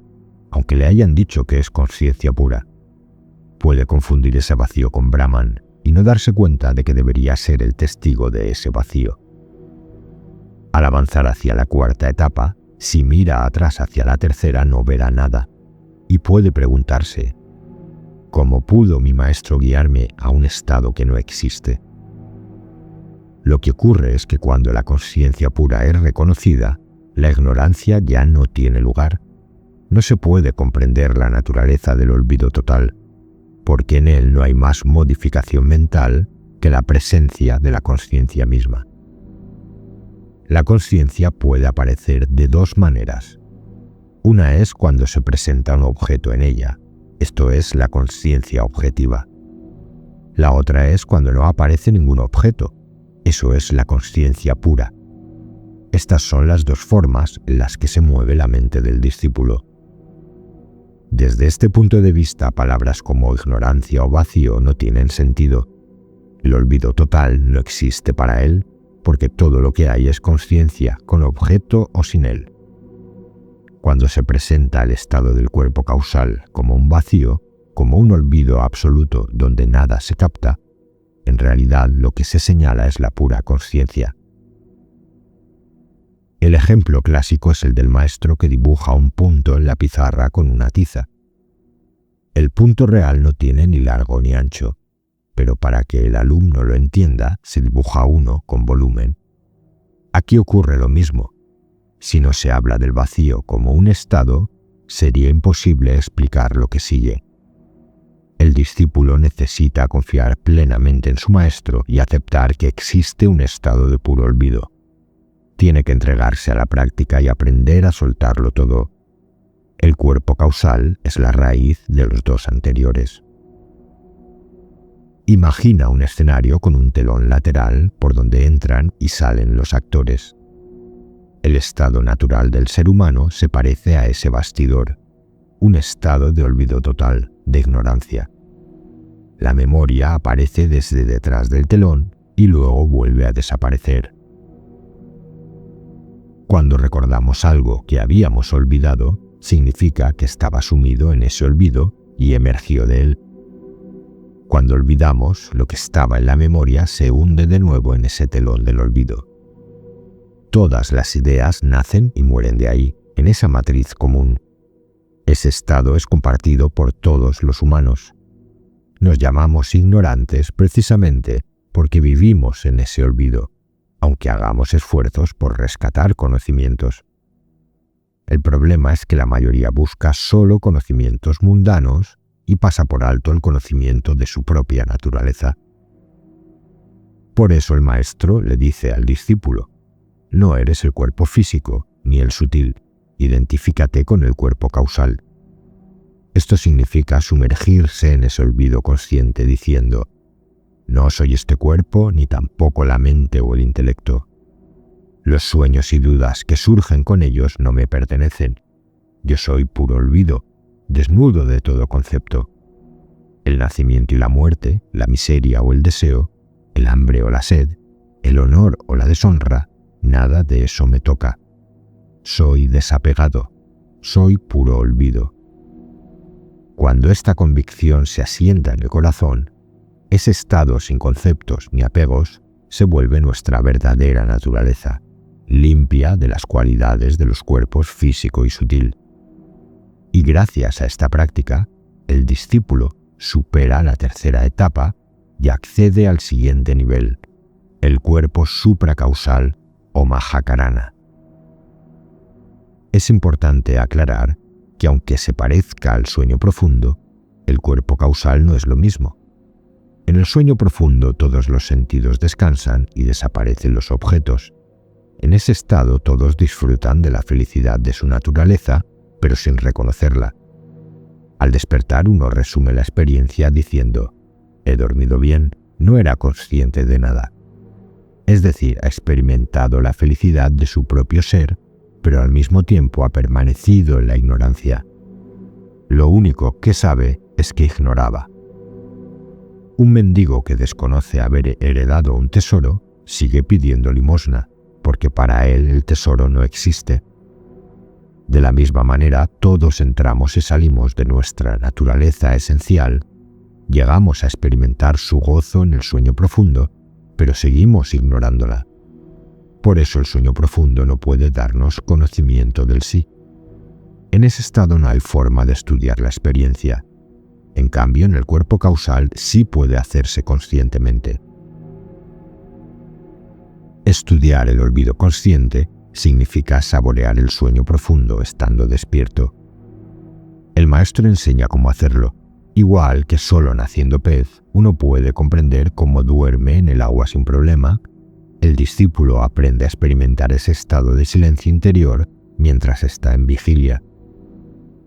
aunque le hayan dicho que es conciencia pura. Puede confundir ese vacío con Brahman y no darse cuenta de que debería ser el testigo de ese vacío. Al avanzar hacia la cuarta etapa, si mira atrás hacia la tercera no verá nada, y puede preguntarse: ¿cómo pudo mi maestro guiarme a un estado que no existe? Lo que ocurre es que cuando la conciencia pura es reconocida, la ignorancia ya no tiene lugar. No se puede comprender la naturaleza del olvido total, porque en él no hay más modificación mental que la presencia de la conciencia misma. La conciencia puede aparecer de dos maneras. Una es cuando se presenta un objeto en ella, esto es la conciencia objetiva. La otra es cuando no aparece ningún objeto, eso es la conciencia pura. Estas son las dos formas en las que se mueve la mente del discípulo. Desde este punto de vista, palabras como ignorancia o vacío no tienen sentido. El olvido total no existe para él, porque todo lo que hay es conciencia, con objeto o sin él. Cuando se presenta el estado del cuerpo causal como un vacío, como un olvido absoluto donde nada se capta, en realidad lo que se señala es la pura conciencia. El ejemplo clásico es el del maestro que dibuja un punto en la pizarra con una tiza. El punto real no tiene ni largo ni ancho, pero para que el alumno lo entienda, se dibuja uno con volumen. Aquí ocurre lo mismo. Si no se habla del vacío como un estado, sería imposible explicar lo que sigue. El discípulo necesita confiar plenamente en su maestro y aceptar que existe un estado de puro olvido. Tiene que entregarse a la práctica y aprender a soltarlo todo. El cuerpo causal es la raíz de los dos anteriores. Imagina un escenario con un telón lateral por donde entran y salen los actores. El estado natural del ser humano se parece a ese bastidor, un estado de olvido total, de ignorancia. La memoria aparece desde detrás del telón y luego vuelve a desaparecer. Cuando recordamos algo que habíamos olvidado, significa que estaba sumido en ese olvido y emergió de él. Cuando olvidamos, lo que estaba en la memoria se hunde de nuevo en ese telón del olvido. Todas las ideas nacen y mueren de ahí, en esa matriz común. Ese estado es compartido por todos los humanos. Nos llamamos ignorantes precisamente porque vivimos en ese olvido, aunque hagamos esfuerzos por rescatar conocimientos. El problema es que la mayoría busca solo conocimientos mundanos y pasa por alto el conocimiento de su propia naturaleza. Por eso el maestro le dice al discípulo: no eres el cuerpo físico ni el sutil, identifícate con el cuerpo causal. Esto significa sumergirse en ese olvido consciente diciendo: no soy este cuerpo ni tampoco la mente o el intelecto. Los sueños y dudas que surgen con ellos no me pertenecen. Yo soy puro olvido, desnudo de todo concepto. El nacimiento y la muerte, la miseria o el deseo, el hambre o la sed, el honor o la deshonra, nada de eso me toca. Soy desapegado, soy puro olvido. Cuando esta convicción se asienta en el corazón, ese estado sin conceptos ni apegos se vuelve nuestra verdadera naturaleza, limpia de las cualidades de los cuerpos físico y sutil. Y gracias a esta práctica, el discípulo supera la tercera etapa y accede al siguiente nivel, el cuerpo supracausal o Mahakarana. Es importante aclarar que aunque se parezca al sueño profundo, el cuerpo causal no es lo mismo. En el sueño profundo todos los sentidos descansan y desaparecen los objetos. En ese estado todos disfrutan de la felicidad de su naturaleza, pero sin reconocerla. Al despertar uno resume la experiencia diciendo: he dormido bien, no era consciente de nada. Es decir, ha experimentado la felicidad de su propio ser, pero al mismo tiempo ha permanecido en la ignorancia. Lo único que sabe es que ignoraba. Un mendigo que desconoce haber heredado un tesoro sigue pidiendo limosna, porque para él el tesoro no existe. De la misma manera, todos entramos y salimos de nuestra naturaleza esencial, llegamos a experimentar su gozo en el sueño profundo, pero seguimos ignorándola. Por eso el sueño profundo no puede darnos conocimiento del sí. En ese estado no hay forma de estudiar la experiencia. En cambio, en el cuerpo causal sí puede hacerse conscientemente. Estudiar el olvido consciente significa saborear el sueño profundo estando despierto. El maestro enseña cómo hacerlo. Igual que solo naciendo pez, uno puede comprender cómo duerme en el agua sin problema, el discípulo aprende a experimentar ese estado de silencio interior mientras está en vigilia.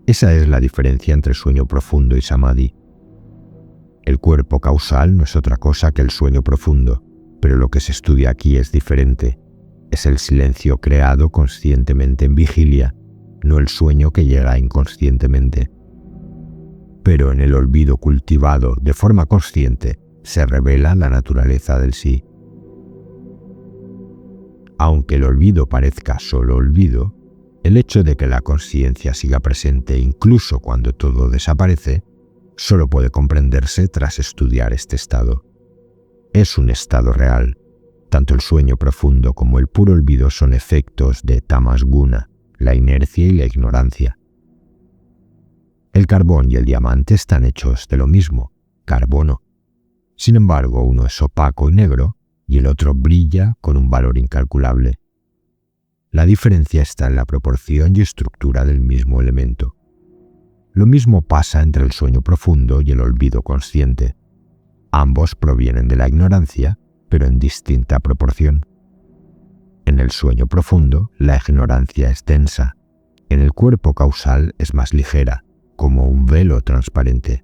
Esa es la diferencia entre sueño profundo y samadhi. El cuerpo causal no es otra cosa que el sueño profundo, pero lo que se estudia aquí es diferente. Es el silencio creado conscientemente en vigilia, no el sueño que llega inconscientemente. Pero en el olvido cultivado de forma consciente se revela la naturaleza del sí. Aunque el olvido parezca solo olvido, el hecho de que la conciencia siga presente incluso cuando todo desaparece, solo puede comprenderse tras estudiar este estado. Es un estado real. Tanto el sueño profundo como el puro olvido son efectos de tamas guna, la inercia y la ignorancia. El carbón y el diamante están hechos de lo mismo, carbono. Sin embargo, uno es opaco y negro y el otro brilla con un valor incalculable. La diferencia está en la proporción y estructura del mismo elemento. Lo mismo pasa entre el sueño profundo y el olvido consciente. Ambos provienen de la ignorancia, pero en distinta proporción. En el sueño profundo, la ignorancia es densa. En el cuerpo causal es más ligera, como un velo transparente.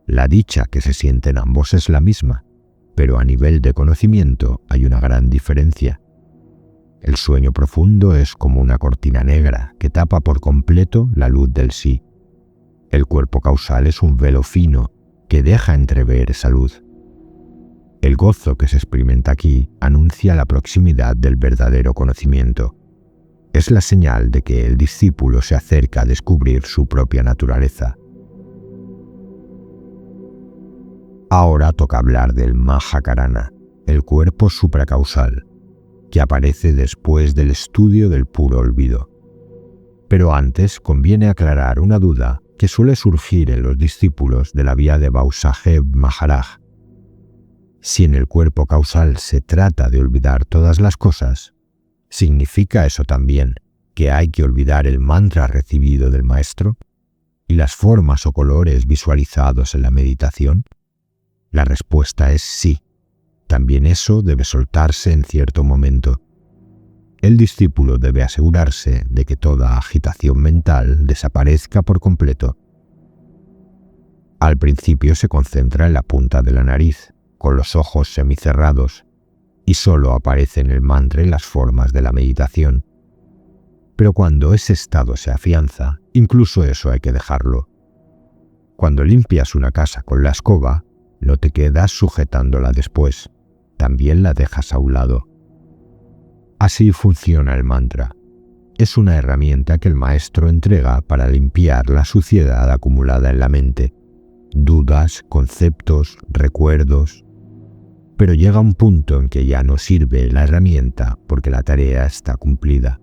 La dicha que se siente en ambos es la misma, pero a nivel de conocimiento hay una gran diferencia. El sueño profundo es como una cortina negra que tapa por completo la luz del sí. El cuerpo causal es un velo fino que deja entrever esa luz. El gozo que se experimenta aquí anuncia la proximidad del verdadero conocimiento. Es la señal de que el discípulo se acerca a descubrir su propia naturaleza. Ahora toca hablar del Mahakarana, el cuerpo supracausal. que aparece después del estudio del puro olvido. Pero antes conviene aclarar una duda que suele surgir en los discípulos de la vía de Bausaheb Maharaj. Si en el cuerpo causal se trata de olvidar todas las cosas, ¿significa eso también que hay que olvidar el mantra recibido del maestro y las formas o colores visualizados en la meditación? La respuesta es sí. También eso debe soltarse en cierto momento. El discípulo debe asegurarse de que toda agitación mental desaparezca por completo. Al principio se concentra en la punta de la nariz, con los ojos semicerrados, y solo aparecen en el mantra las formas de la meditación. Pero cuando ese estado se afianza, incluso eso hay que dejarlo. Cuando limpias una casa con la escoba, no te quedas sujetándola después, también la dejas a un lado. Así funciona el mantra. Es una herramienta que el maestro entrega para limpiar la suciedad acumulada en la mente, dudas, conceptos, recuerdos. Pero llega un punto en que ya no sirve la herramienta porque la tarea está cumplida.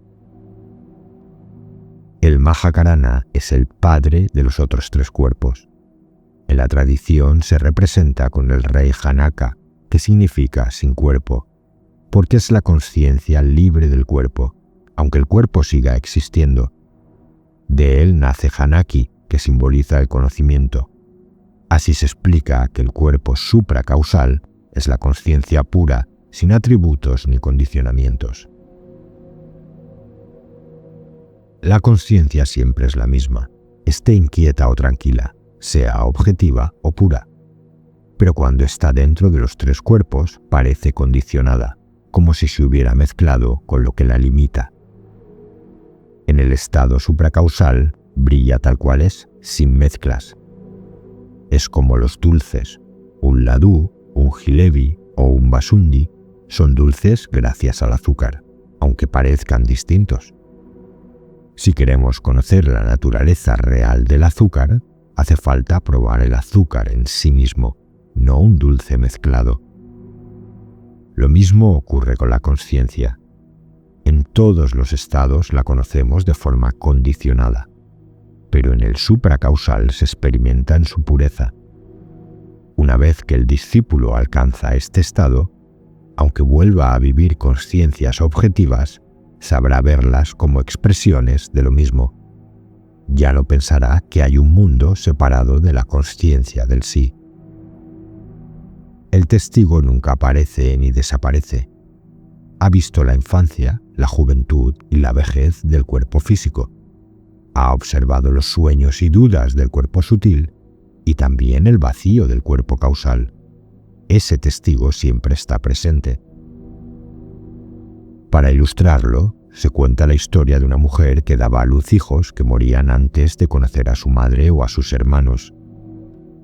El Mahakarana es el padre de los otros tres cuerpos. En la tradición se representa con el rey Janaka, que significa sin cuerpo, porque es la conciencia libre del cuerpo, aunque el cuerpo siga existiendo. De él nace Janaki, que simboliza el conocimiento. Así se explica que el cuerpo supracausal es la conciencia pura, sin atributos ni condicionamientos. La conciencia siempre es la misma, esté inquieta o tranquila, sea objetiva o pura. Pero cuando está dentro de los tres cuerpos, parece condicionada, como si se hubiera mezclado con lo que la limita. En el estado supracausal, brilla tal cual es, sin mezclas. Es como los dulces. Un ladú, un jilebi o un basundi son dulces gracias al azúcar, aunque parezcan distintos. Si queremos conocer la naturaleza real del azúcar, hace falta probar el azúcar en sí mismo, no un dulce mezclado. Lo mismo ocurre con la conciencia. En todos los estados la conocemos de forma condicionada, pero en el supracausal se experimenta en su pureza. Una vez que el discípulo alcanza este estado, aunque vuelva a vivir conciencias objetivas, sabrá verlas como expresiones de lo mismo. Ya no pensará que hay un mundo separado de la consciencia del sí. El testigo nunca aparece ni desaparece. Ha visto la infancia, la juventud y la vejez del cuerpo físico. Ha observado los sueños y dudas del cuerpo sutil y también el vacío del cuerpo causal. Ese testigo siempre está presente. Para ilustrarlo, se cuenta la historia de una mujer que daba a luz hijos que morían antes de conocer a su madre o a sus hermanos.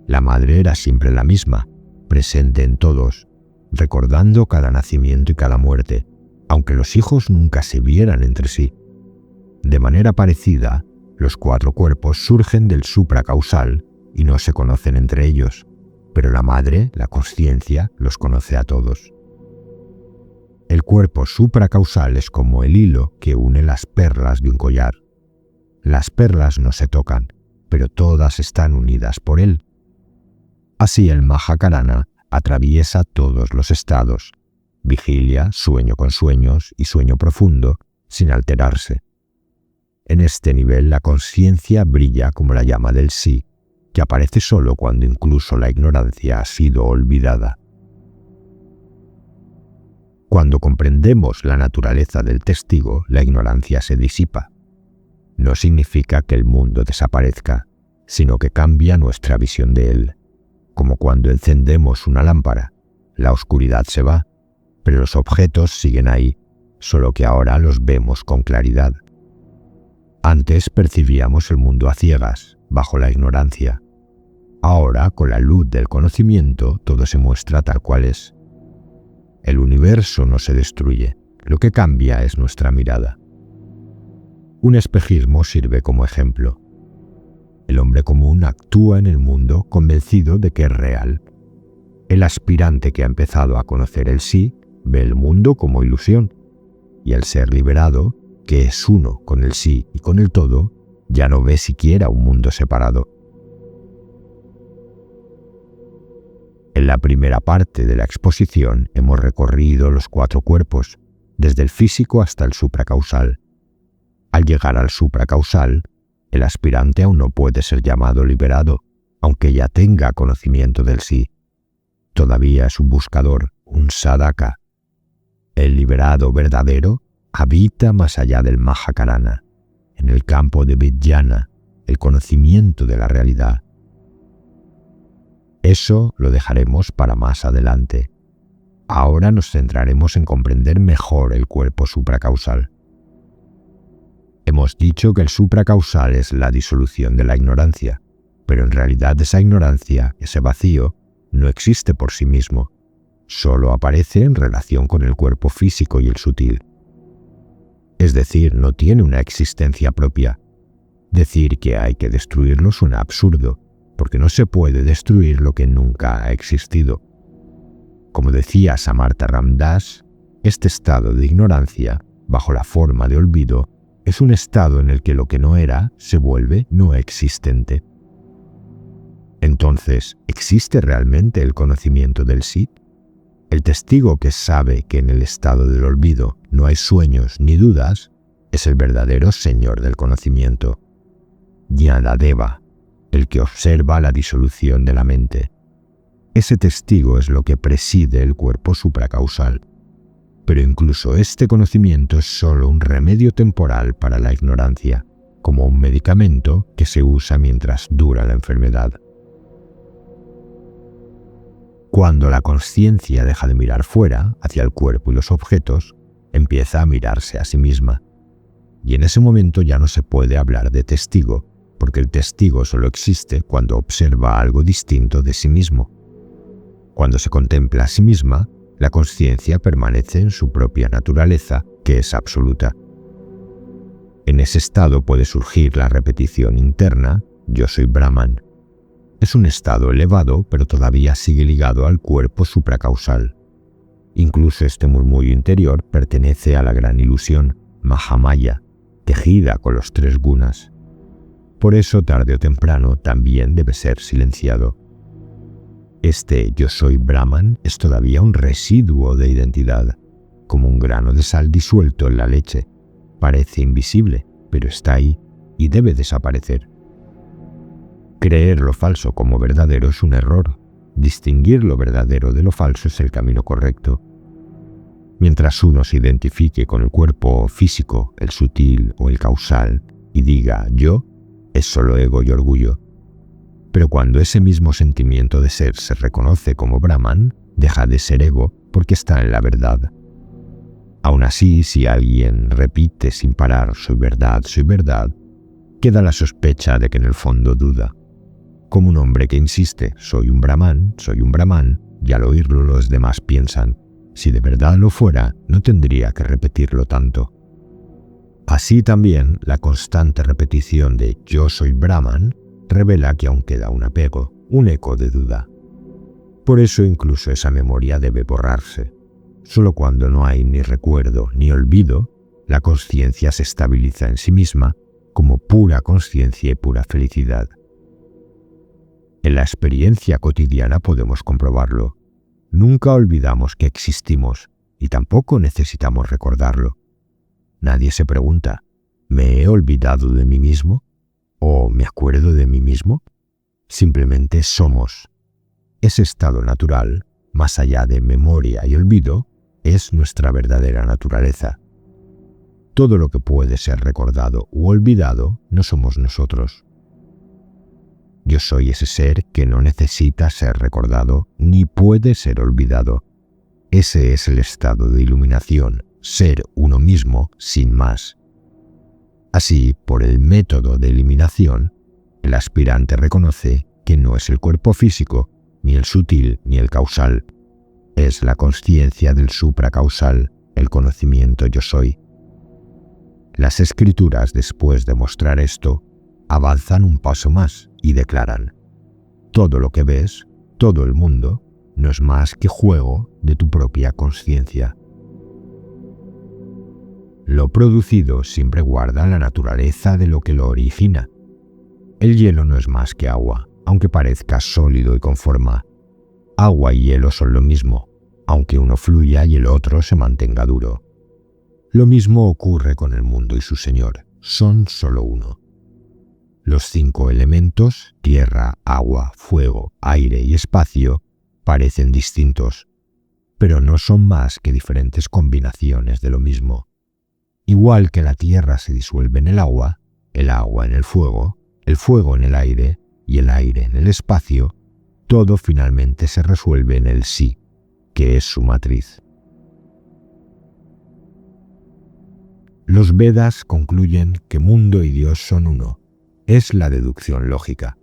La madre era siempre la misma, presente en todos, recordando cada nacimiento y cada muerte, aunque los hijos nunca se vieran entre sí. De manera parecida, los cuatro cuerpos surgen del supracausal y no se conocen entre ellos, pero la madre, la consciencia, los conoce a todos. El cuerpo supracausal es como el hilo que une las perlas de un collar. Las perlas no se tocan, pero todas están unidas por él. Así el Mahakarana atraviesa todos los estados, vigilia, sueño con sueños y sueño profundo, sin alterarse. En este nivel la conciencia brilla como la llama del sí, que aparece solo cuando incluso la ignorancia ha sido olvidada. Cuando comprendemos la naturaleza del testigo, la ignorancia se disipa. No significa que el mundo desaparezca, sino que cambia nuestra visión de él. Como cuando encendemos una lámpara, la oscuridad se va, pero los objetos siguen ahí, solo que ahora los vemos con claridad. Antes percibíamos el mundo a ciegas, bajo la ignorancia. Ahora, con la luz del conocimiento, todo se muestra tal cual es. El universo no se destruye, lo que cambia es nuestra mirada. Un espejismo sirve como ejemplo. El hombre común actúa en el mundo convencido de que es real. El aspirante que ha empezado a conocer el sí ve el mundo como ilusión, y al ser liberado, que es uno con el sí y con el todo, ya no ve siquiera un mundo separado. En la primera parte de la exposición hemos recorrido los 4 cuerpos, desde el físico hasta el supracausal. Al llegar al supracausal, el aspirante aún no puede ser llamado liberado, aunque ya tenga conocimiento del sí. Todavía es un buscador, un sadhaka. El liberado verdadero habita más allá del Mahakarana, en el campo de Vijnana, el conocimiento de la realidad. Eso lo dejaremos para más adelante. Ahora nos centraremos en comprender mejor el cuerpo supracausal. Hemos dicho que el supracausal es la disolución de la ignorancia, pero en realidad esa ignorancia, ese vacío, no existe por sí mismo, solo aparece en relación con el cuerpo físico y el sutil. Es decir, no tiene una existencia propia. Decir que hay que destruirlo suena absurdo, porque no se puede destruir lo que nunca ha existido. Como decía Samartha Ram Das, este estado de ignorancia, bajo la forma de olvido, es un estado en el que lo que no era se vuelve no existente. Entonces, ¿existe realmente el conocimiento del sí? El testigo que sabe que en el estado del olvido no hay sueños ni dudas es el verdadero señor del conocimiento. Jnanadeva, el que observa la disolución de la mente. Ese testigo es lo que preside el cuerpo supracausal. Pero incluso este conocimiento es solo un remedio temporal para la ignorancia, como un medicamento que se usa mientras dura la enfermedad. Cuando la consciencia deja de mirar fuera, hacia el cuerpo y los objetos, empieza a mirarse a sí misma. Y en ese momento ya no se puede hablar de testigo, porque el testigo solo existe cuando observa algo distinto de sí mismo. Cuando se contempla a sí misma, la consciencia permanece en su propia naturaleza, que es absoluta. En ese estado puede surgir la repetición interna, yo soy Brahman. Es un estado elevado, pero todavía sigue ligado al cuerpo supracausal. Incluso este murmullo interior pertenece a la gran ilusión, Mahamaya, tejida con los 3 gunas. Por eso, tarde o temprano, también debe ser silenciado. Este yo soy Brahman es todavía un residuo de identidad, como un grano de sal disuelto en la leche. Parece invisible, pero está ahí y debe desaparecer. Creer lo falso como verdadero es un error. Distinguir lo verdadero de lo falso es el camino correcto. Mientras uno se identifique con el cuerpo físico, el sutil o el causal, y diga yo, es solo ego y orgullo. Pero cuando ese mismo sentimiento de ser se reconoce como Brahman, deja de ser ego porque está en la verdad. Aún así, si alguien repite sin parar soy verdad, queda la sospecha de que en el fondo duda. Como un hombre que insiste soy un Brahman, y al oírlo los demás piensan, si de verdad lo fuera, no tendría que repetirlo tanto. Así también, la constante repetición de yo soy Brahman revela que aún queda un apego, un eco de duda. Por eso incluso esa memoria debe borrarse. Solo cuando no hay ni recuerdo ni olvido, la consciencia se estabiliza en sí misma como pura consciencia y pura felicidad. En la experiencia cotidiana podemos comprobarlo. Nunca olvidamos que existimos y tampoco necesitamos recordarlo. Nadie se pregunta, ¿me he olvidado de mí mismo? ¿O me acuerdo de mí mismo? Simplemente somos. Ese estado natural, más allá de memoria y olvido, es nuestra verdadera naturaleza. Todo lo que puede ser recordado u olvidado no somos nosotros. Yo soy ese ser que no necesita ser recordado ni puede ser olvidado. Ese es el estado de iluminación, ser uno mismo sin más. Así, por el método de eliminación, el aspirante reconoce que no es el cuerpo físico, ni el sutil, ni el causal. Es la consciencia del supracausal, el conocimiento yo soy. Las escrituras, después de mostrar esto, avanzan un paso más y declaran: todo lo que ves, todo el mundo, no es más que juego de tu propia consciencia. Lo producido siempre guarda la naturaleza de lo que lo origina. El hielo no es más que agua, aunque parezca sólido y con forma. Agua y hielo son lo mismo, aunque uno fluya y el otro se mantenga duro. Lo mismo ocurre con el mundo y su Señor, son solo uno. Los 5 elementos, tierra, agua, fuego, aire y espacio, parecen distintos, pero no son más que diferentes combinaciones de lo mismo. Igual que la tierra se disuelve en el agua en el fuego en el aire y el aire en el espacio, todo finalmente se resuelve en el sí, que es su matriz. Los Vedas concluyen que mundo y Dios son uno. Es la deducción lógica.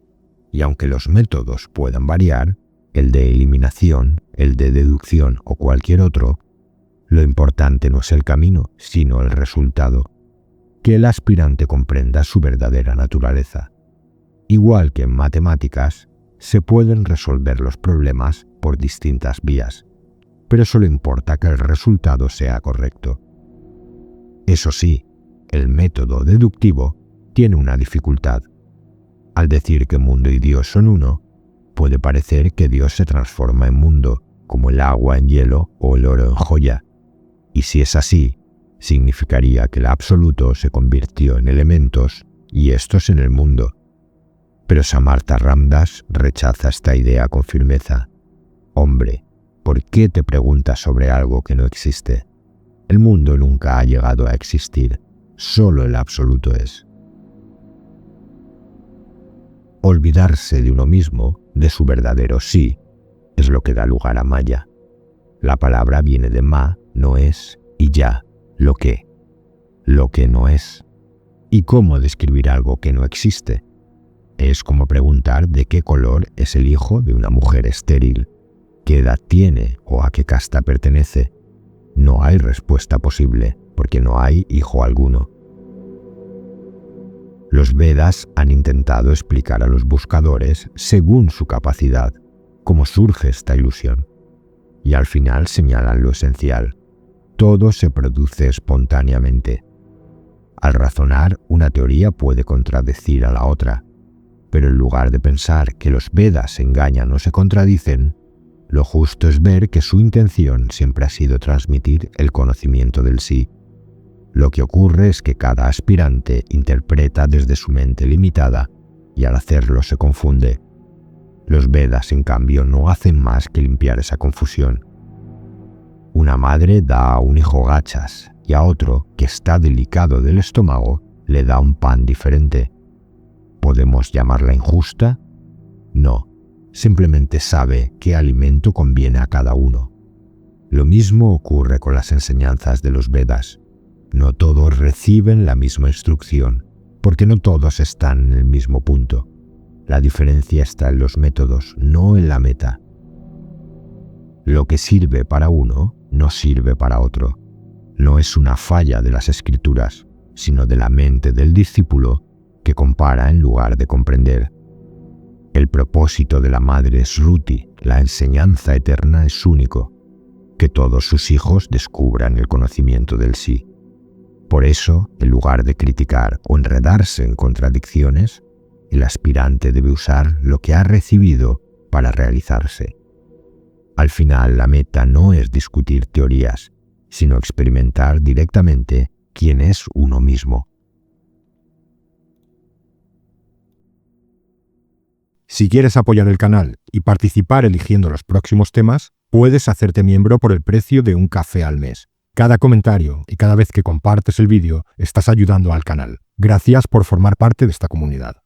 Y aunque los métodos puedan variar, el de eliminación, el de deducción o cualquier otro, lo importante no es el camino, sino el resultado. Que el aspirante comprenda su verdadera naturaleza. Igual que en matemáticas, se pueden resolver los problemas por distintas vías, pero solo importa que el resultado sea correcto. Eso sí, el método deductivo tiene una dificultad. Al decir que mundo y Dios son uno, puede parecer que Dios se transforma en mundo, como el agua en hielo o el oro en joya. Y si es así, significaría que el absoluto se convirtió en elementos y estos en el mundo. Pero Samartha Ramdas rechaza esta idea con firmeza. Hombre, ¿por qué te preguntas sobre algo que no existe? El mundo nunca ha llegado a existir, solo el absoluto es. Olvidarse de uno mismo, de su verdadero sí, es lo que da lugar a Maya. La palabra viene de ma, no es, y ya, lo que no es. ¿Y cómo describir algo que no existe? Es como preguntar de qué color es el hijo de una mujer estéril, qué edad tiene o a qué casta pertenece. No hay respuesta posible, porque no hay hijo alguno. Los Vedas han intentado explicar a los buscadores, según su capacidad, cómo surge esta ilusión. Y al final señalan lo esencial. Todo se produce espontáneamente. Al razonar, una teoría puede contradecir a la otra, pero en lugar de pensar que los Vedas engañan o se contradicen, lo justo es ver que su intención siempre ha sido transmitir el conocimiento del sí. Lo que ocurre es que cada aspirante interpreta desde su mente limitada y al hacerlo se confunde. Los Vedas, en cambio, no hacen más que limpiar esa confusión. Una madre da a un hijo gachas y a otro, que está delicado del estómago, le da un pan diferente. ¿Podemos llamarla injusta? No. Simplemente sabe qué alimento conviene a cada uno. Lo mismo ocurre con las enseñanzas de los Vedas. No todos reciben la misma instrucción, porque no todos están en el mismo punto. La diferencia está en los métodos, no en la meta. Lo que sirve para uno, no sirve para otro. No es una falla de las escrituras, sino de la mente del discípulo que compara en lugar de comprender. El propósito de la madre Shruti, la enseñanza eterna, es único, que todos sus hijos descubran el conocimiento del sí. Por eso, en lugar de criticar o enredarse en contradicciones, el aspirante debe usar lo que ha recibido para realizarse. Al final, la meta no es discutir teorías, sino experimentar directamente quién es uno mismo. Si quieres apoyar el canal y participar eligiendo los próximos temas, puedes hacerte miembro por el precio de un café al mes. Cada comentario y cada vez que compartes el vídeo estás ayudando al canal. Gracias por formar parte de esta comunidad.